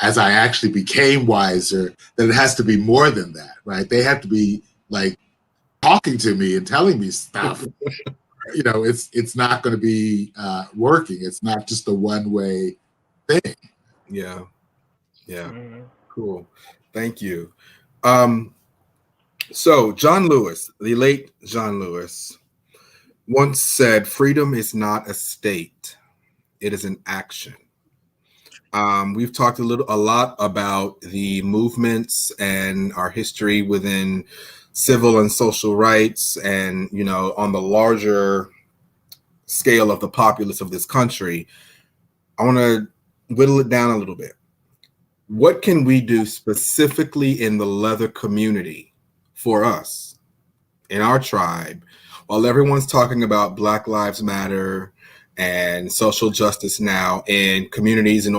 as I actually became wiser, that it has to be more than that, right? They have to be like talking to me and telling me stuff. It's not going to be working. It's not just a one-way thing. Yeah. Mm-hmm. Cool. Thank you. So John Lewis, the late John Lewis, once said, "Freedom is not a state; it is an action." We've talked a lot about the movements and our history within civil and social rights, and on the larger scale of the populace of this country. I want to whittle it down a little bit. What can we do specifically in the leather community for us, in our tribe, while everyone's talking about Black Lives Matter and social justice now in communities and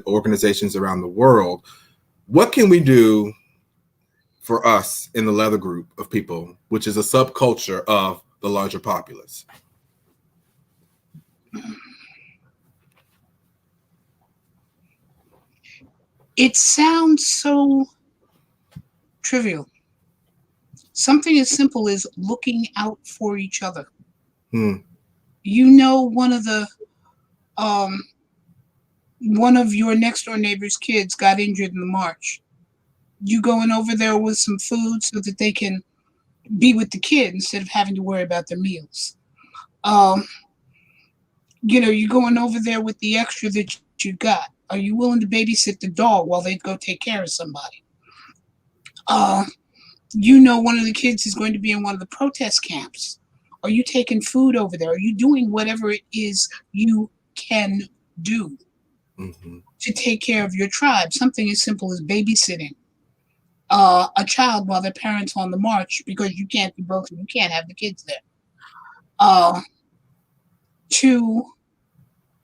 organizations around the world? What can we do for us in the leather group of people, which is a subculture of the larger populace? It sounds so trivial. Something as simple as looking out for each other. One of your next door neighbor's kids got injured in the march. You going over there with some food so that they can be with the kid instead of having to worry about their meals. You going over there with the extra that you got. Are you willing to babysit the dog while they go take care of somebody? One of the kids is going to be in one of the protest camps. Are you taking food over there? Are you doing whatever it is you can do to take care of your tribe? Something as simple as babysitting a child while their parents on the march, because you can't do both. You can't have the kids there. I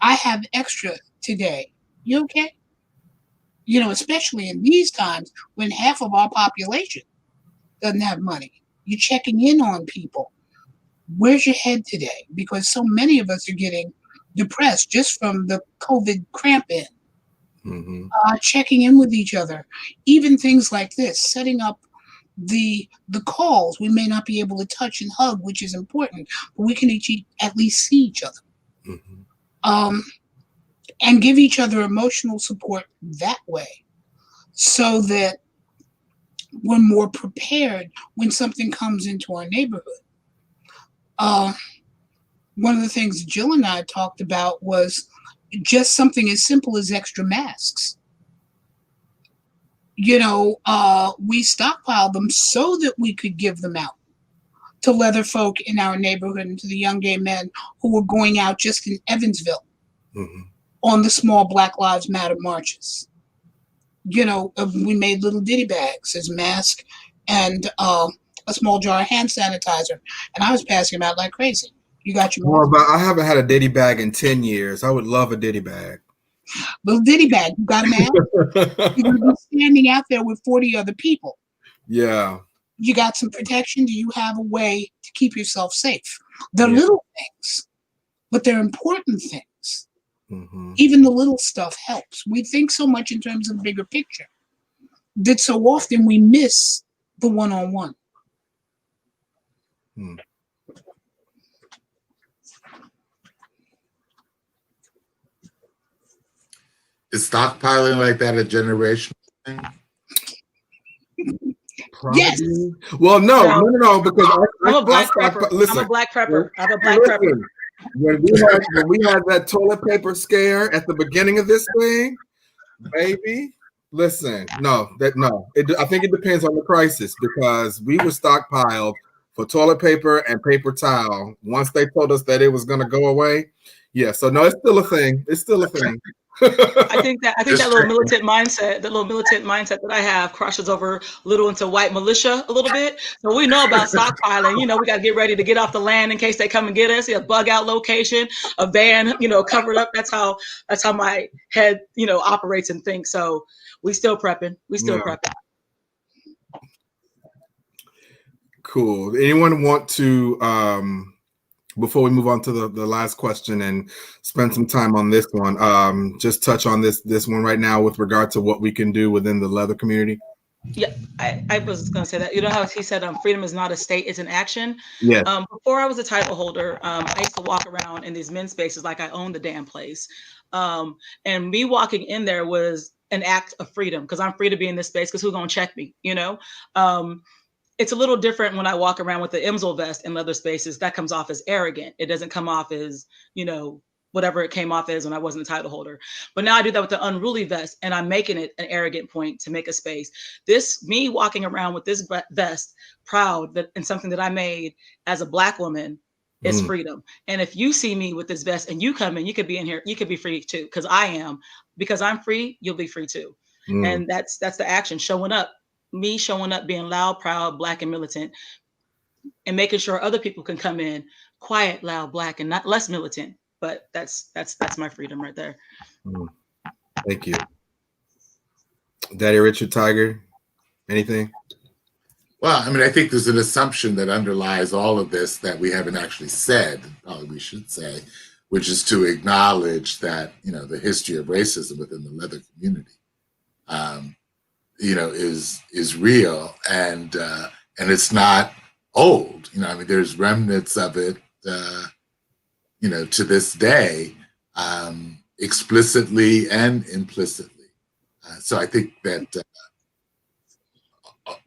have extra today. You okay? especially in these times when half of our population doesn't have money. You're checking in on people. Where's your head today? Because so many of us are getting depressed just from the COVID cramp in. Checking in with each other, even things like this, setting up the calls. We may not be able to touch and hug, which is important, but we can at least see each other, and give each other emotional support that way, so that we're more prepared when something comes into our neighborhood. One of the things Jill and I talked about was just something as simple as extra masks. We stockpiled them so that we could give them out to leather folk in our neighborhood and to the young gay men who were going out just in Evansville on the small Black Lives Matter marches. We made little ditty bags as masks and a small jar of hand sanitizer, and I was passing them out like crazy. You got your mask? But I haven't had a ditty bag in 10 years. I would love a ditty bag. Little ditty bag. You got a mask? You're going to be standing out there with 40 other people. Yeah. You got some protection? Do you have a way to keep yourself safe? They're little things, but they're important things. Even the little stuff helps. We think so much in terms of the bigger picture that so often we miss the one-on-one. Is stockpiling like that a generational thing? Probably. Yes. Well, no, because I'm a black prepper. Listen, I'm a black prepper. I have a black prepper. When we had that toilet paper scare at the beginning of this thing, baby, listen, I think it depends on the crisis, because we were stockpiled for toilet paper and paper towel once they told us that it was going to go away. Yeah, so no, it's still a thing. It's still a thing. I think that little militant mindset that I have crosses over a little into white militia a little bit. So we know about stockpiling. We got to get ready to get off the land in case they come and get us. A bug out location, a van, covered up. That's how my head, operates and thinks. So we still prepping. Prepping. Cool. Anyone want to before we move on to the last question and spend some time on this one, just touch on this one right now with regard to what we can do within the leather community? Yeah, I was going to say that. You know how he said freedom is not a state, it's an action? Yeah. Before I was a title holder, I used to walk around in these men's spaces like I owned the damn place. And me walking in there was an act of freedom, because I'm free to be in this space, because who's going to check me, It's a little different when I walk around with the Imsel vest in leather spaces. That comes off as arrogant. It doesn't come off as, whatever it came off as when I wasn't a title holder. But now I do that with the unruly vest, and I'm making it an arrogant point to make a space. Me walking around with this vest, proud and something that I made as a Black woman, is freedom. And if you see me with this vest and you come in, you could be in here, you could be free too, because I am. Because I'm free, you'll be free too. And that's the action, showing up. Me showing up, being loud, proud, Black, and militant, and making sure other people can come in quiet, loud, Black, and not less militant. But that's my freedom right there. Thank you. Daddy Richard, Tiger, anything? Well, I think there's an assumption that underlies all of this that we haven't actually said, probably we should say, which is to acknowledge that, the history of racism within the leather community, is real, and it's not old. There's remnants of it, to this day, explicitly and implicitly. So I think that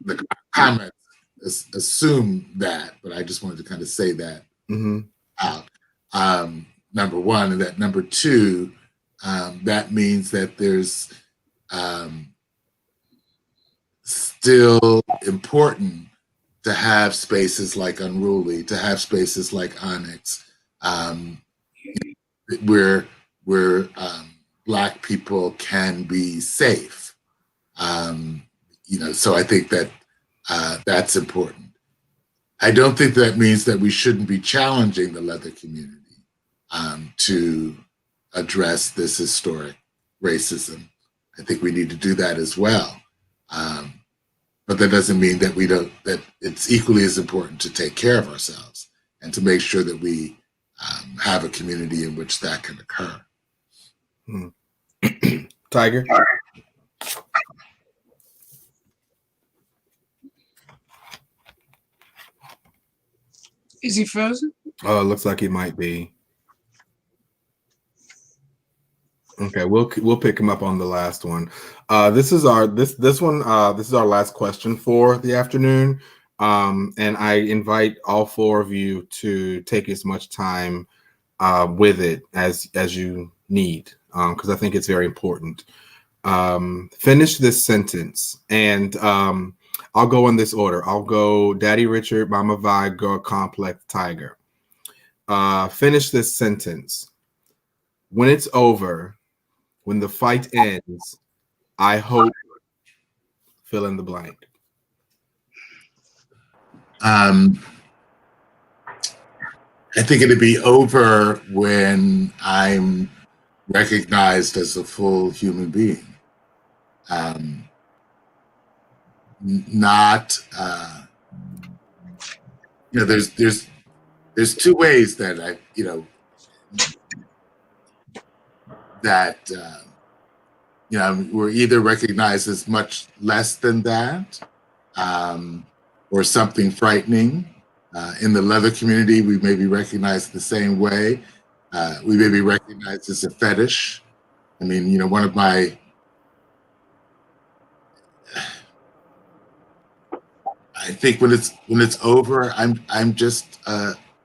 the comments assume that, but I just wanted to kind of say that out. Number one, and that number two, that means that there's still important to have spaces like Unruly, to have spaces like Onyx, where Black people can be safe. So I think that that's important. I don't think that means that we shouldn't be challenging the leather community to address this historic racism. I think we need to do that as well. But that doesn't mean that that it's equally as important to take care of ourselves and to make sure that we have a community in which that can occur. Tiger? Is he frozen? Looks like he might be. Okay, we'll pick him up on the last one. This is our last question for the afternoon. And I invite all four of you to take as much time with it as you need, because I think it's very important. Finish this sentence, and I'll go in this order. I'll go Daddy Richard, Mama Vi, Girl Complex, Tiger. Finish this sentence. When it's over, when the fight ends, I hope, fill in the blank. I think it'd be over when I'm recognized as a full human being. Not, there's two ways that we're either recognized as much less than that, or something frightening. In the leather community, we may be recognized the same way. We may be recognized as a fetish. I mean, one of my, I think when it's over, I'm just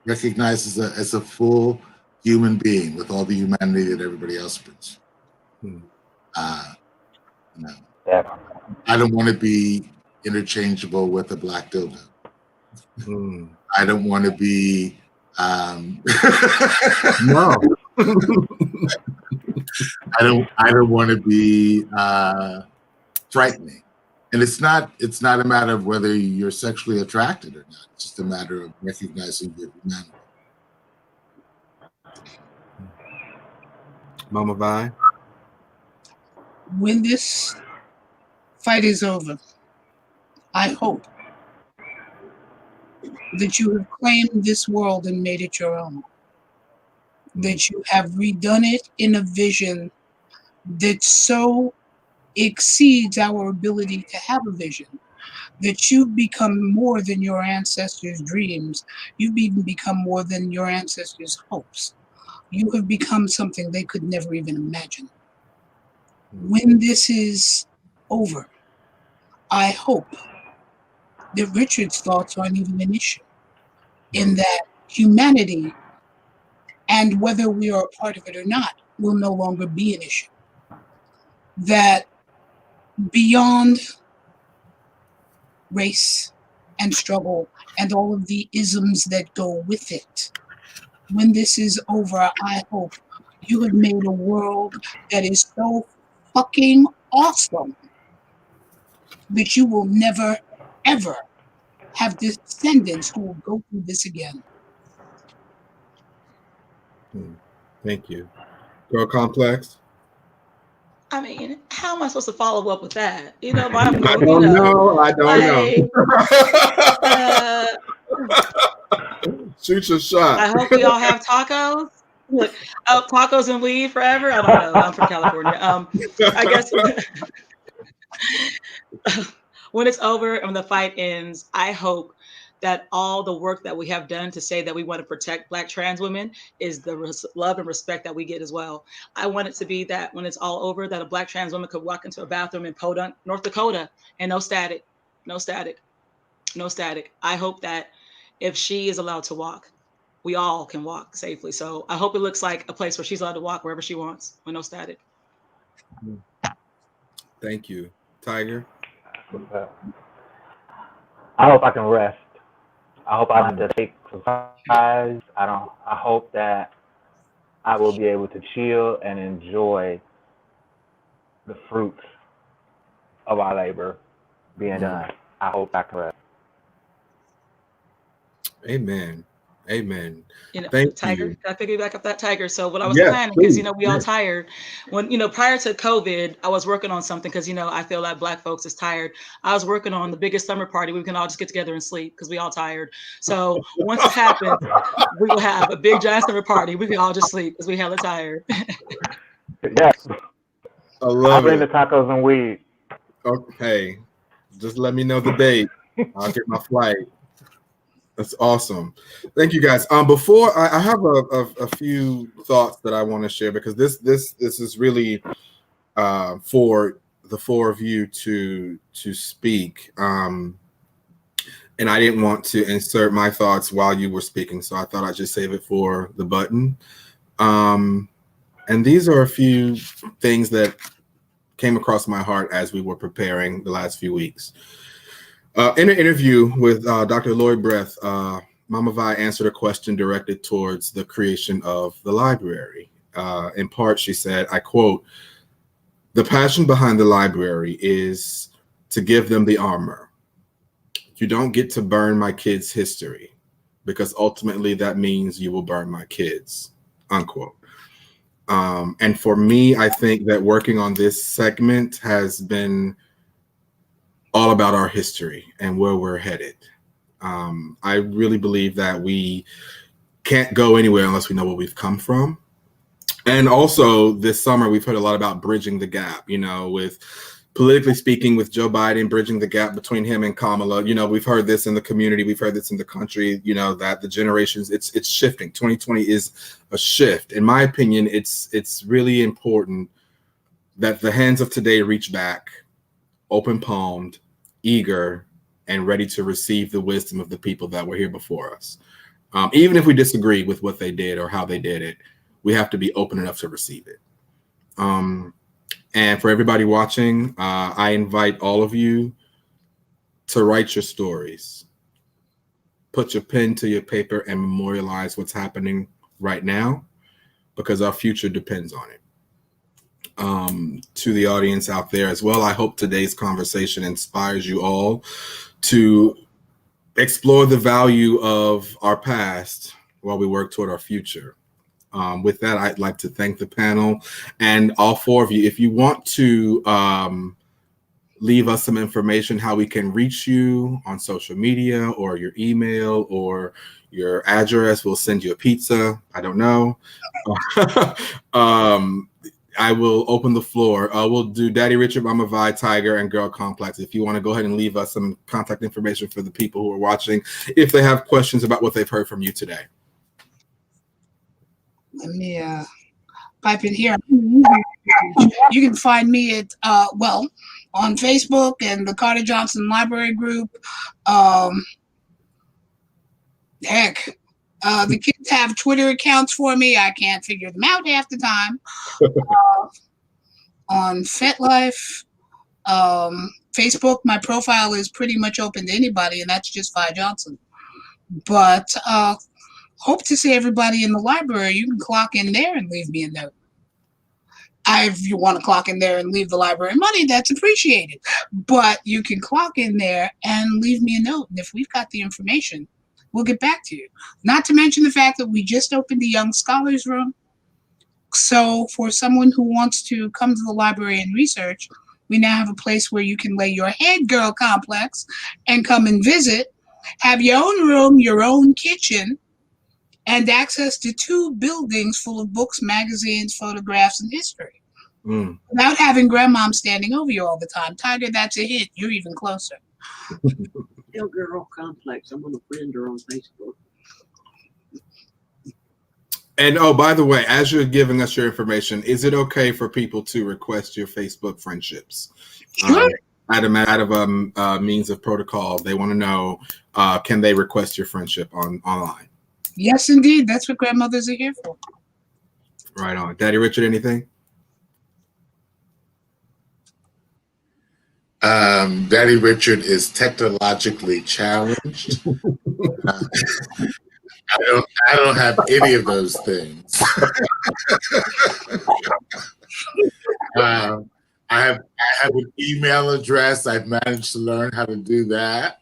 recognized as a full human being with all the humanity that everybody else brings. I don't want to be interchangeable with a black dildo. I don't want to be No. I don't want to be frightening. And it's not a matter of whether you're sexually attracted or not. It's just a matter of recognizing your humanity. Mama Vi? When this fight is over, I hope that you have claimed this world and made it your own. That you have redone it in a vision that so exceeds our ability to have a vision, that you've become more than your ancestors' dreams. You've even become more than your ancestors' hopes. You have become something they could never even imagine. When this is over, I hope that Richard's thoughts aren't even an issue, in that humanity, and whether we are a part of it or not, will no longer be an issue. That beyond race and struggle and all of the isms that go with it, when this is over, I hope you have made a world that is so fucking awesome that you will never, ever have descendants who will go through this again. Thank you. Girl Complex? I mean, how am I supposed to follow up with that? I don't know. Shoot your shot. I hope we all have tacos. Look, tacos and weed forever. I don't know. I'm from California. I guess when it's over and when the fight ends, I hope that all the work that we have done to say that we want to protect Black trans women is the love and respect that we get as well. I want it to be that when it's all over, that a Black trans woman could walk into a bathroom in Podunk, North Dakota, and no static. I hope that if she is allowed to walk, we all can walk safely. So I hope it looks like a place where she's allowed to walk wherever she wants with no static. Thank you. Tiger? I hope I can rest. I hope I don't have to take supplies. I hope that I will be able to chill and enjoy the fruits of our labor being done. I hope I can rest. Amen. Amen. You know, Thank Tiger, you. can I piggyback up that Tiger? So what I was Yes, planning, because please. we all Yes. tired. When prior to COVID, I was working on something because I feel like Black folks is tired. I was working on the biggest summer party we can all just get together and sleep because we all tired. So once it happens, we will have a big giant summer party. We can all just sleep because we hella tired. Yeah, I I'll love bring it. the tacos and weed. Okay, just let me know the date. I'll get my flight. That's awesome. Thank you, guys. Before I have a few thoughts that I want to share, because this is really for the four of you to speak. And I didn't want to insert my thoughts while you were speaking, so I thought I'd just save it for the button. And these are a few things that came across my heart as we were preparing the last few weeks. In an interview with Dr. Lloyd Breath, Mama Vi answered a question directed towards the creation of the library. In part, she said, I quote, "The passion behind the library is to give them the armor. You don't get to burn my kids' history, because ultimately that means you will burn my kids," unquote. And for me, I think that working on this segment has been all about our history and where we're headed. I really believe that we can't go anywhere unless we know where we've come from. And also this summer, we've heard a lot about bridging the gap, with politically speaking, with Joe Biden, bridging the gap between him and Kamala. We've heard this in the community. We've heard this in the country, that the generations, it's shifting. 2020 is a shift. In my opinion, it's really important that the hands of today reach back, open palmed, eager, and ready to receive the wisdom of the people that were here before us. Even if we disagree with what they did or how they did it, we have to be open enough to receive it. And for everybody watching, I invite all of you to write your stories. Put your pen to your paper and memorialize what's happening right now, because our future depends on it. To the audience out there as well, I hope today's conversation inspires you all to explore the value of our past while we work toward our future. With that, I'd like to thank the panel and all four of you. If you want to leave us some information how we can reach you on social media, or your email or your address, we'll send you a pizza. I don't know. I will open the floor. We'll do Daddy Richard, Mama Vi, Tiger, and Girl Complex. If you want to go ahead and leave us some contact information for the people who are watching, if they have questions about what they've heard from you today. Let me pipe in here. You can find me at on Facebook and the Carter Johnson Library Group. The kids have Twitter accounts for me. I can't figure them out half the time. On FetLife, Facebook, my profile is pretty much open to anybody, and that's just Vi Johnson. But hope to see everybody in the library. You can clock in there and leave me a note. If you want to clock in there and leave the library money, that's appreciated. But you can clock in there and leave me a note. And if we've got the information, we'll get back to you. Not to mention the fact that we just opened the Young Scholars Room. So for someone who wants to come to the library and research, we now have a place where you can lay your head, Girl Complex, and come and visit, have your own room, your own kitchen, and access to 2 buildings full of books, magazines, photographs, and history. Without having grandmom standing over you all the time. Tiger, that's a hit. You're even closer. Tell Girl Complex, I'm going to friend her on Facebook. And by the way, as you're giving us your information, is it okay for people to request your Facebook friendships? Sure. Out of means of protocol, they want to know, can they request your friendship online? Yes, indeed. That's what grandmothers are here for. Right on. Daddy Richard, anything? Daddy Richard is technologically challenged. I don't have any of those things. I have an email address. I've managed to learn how to do that.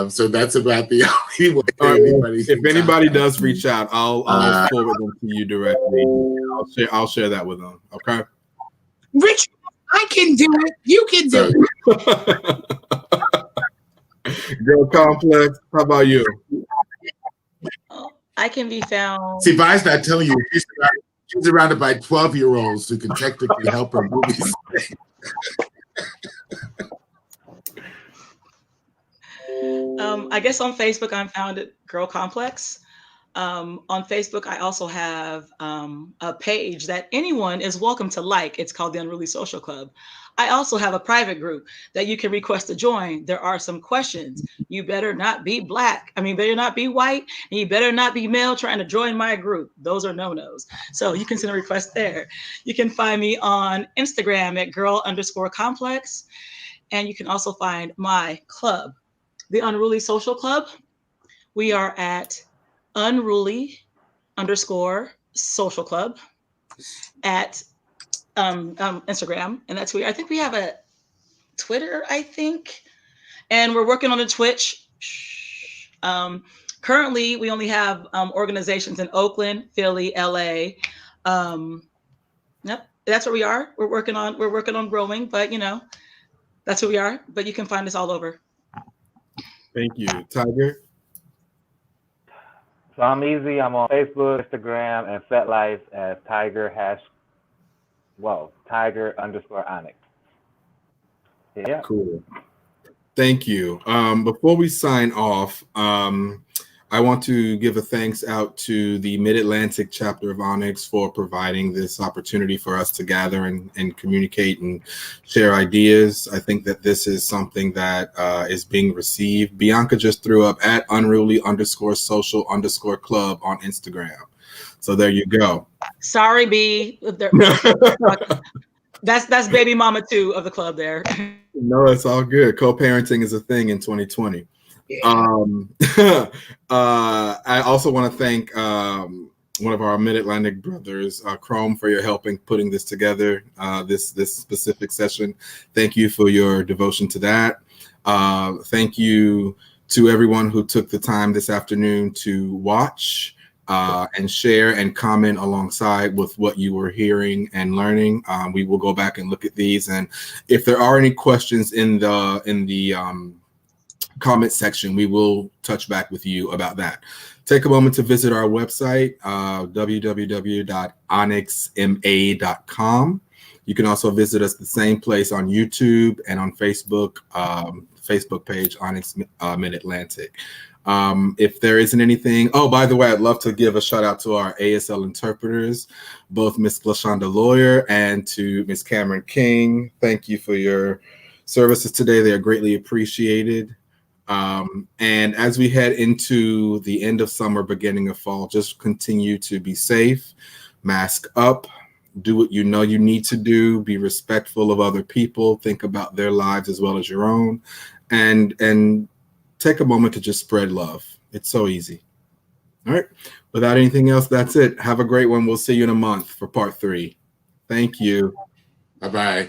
So that's about the only way All right, well, anybody if can anybody contact does me. reach out, I'll forward them to you directly. I'll share that with them. Okay. Rich, I can do it. You can do So, it. Girl Complex, how about you? I can be found. see, Vi's not telling you. She's surrounded by 12-year-olds who can technically help her movies. I guess on Facebook, I'm found at Girl Complex. On Facebook, I also have a page that anyone is welcome to like. It's called the Unruly Social Club. I also have a private group that you can request to join. There are some questions. You better not be black. I mean, better not be white, and you better not be male trying to join my group. Those are no-nos. So you can send a request there. You can find me on Instagram at girl_complex. And you can also find my club, the Unruly Social Club. We are at unruly_social club at Instagram. And that's where I think we have a Twitter, I think. And we're working on a Twitch. Currently, we only have organizations in Oakland, Philly, LA. Yep, that's where we are. We're working on growing, but that's who we are. But you can find us all over. Thank you, Tiger. So I'm easy. I'm on Facebook, Instagram, and FetLife as Tiger_ONYX. Yeah. Cool. Thank you. Before we sign off, I want to give a thanks out to the Mid-Atlantic chapter of Onyx for providing this opportunity for us to gather and communicate and share ideas. I think that this is something that is being received. Bianca just threw up at unruly_social_club on Instagram. So there you go. Sorry, B. That's baby mama 2 of the club there. No, it's all good. Co-parenting is a thing in 2020. I also want to thank one of our Mid-Atlantic brothers, Chrome, for your help in putting this together, this specific session. Thank you for your devotion to that. Thank you to everyone who took the time this afternoon to watch and share and comment alongside with what you were hearing and learning. We will go back and look at these, and if there are any questions in the comment section, we will touch back with you about that. Take a moment to visit our website, www.onyxma.com. You can also visit us the same place on YouTube and on Facebook, Facebook page, Onyx Mid-Atlantic. If there isn't anything, oh, by the way, I'd love to give a shout out to our ASL interpreters, both Miss Lashonda Lawyer and to Miss Cameron King. Thank you for your services today. They are greatly appreciated. And as we head into the end of summer, beginning of fall, just continue to be safe, mask up, do what you know you need to do, be respectful of other people, think about their lives as well as your own, and take a moment to just spread love. It's so easy. All right. Without anything else, that's it. Have a great one. We'll see you in a month for part 3. Thank you. Bye-bye.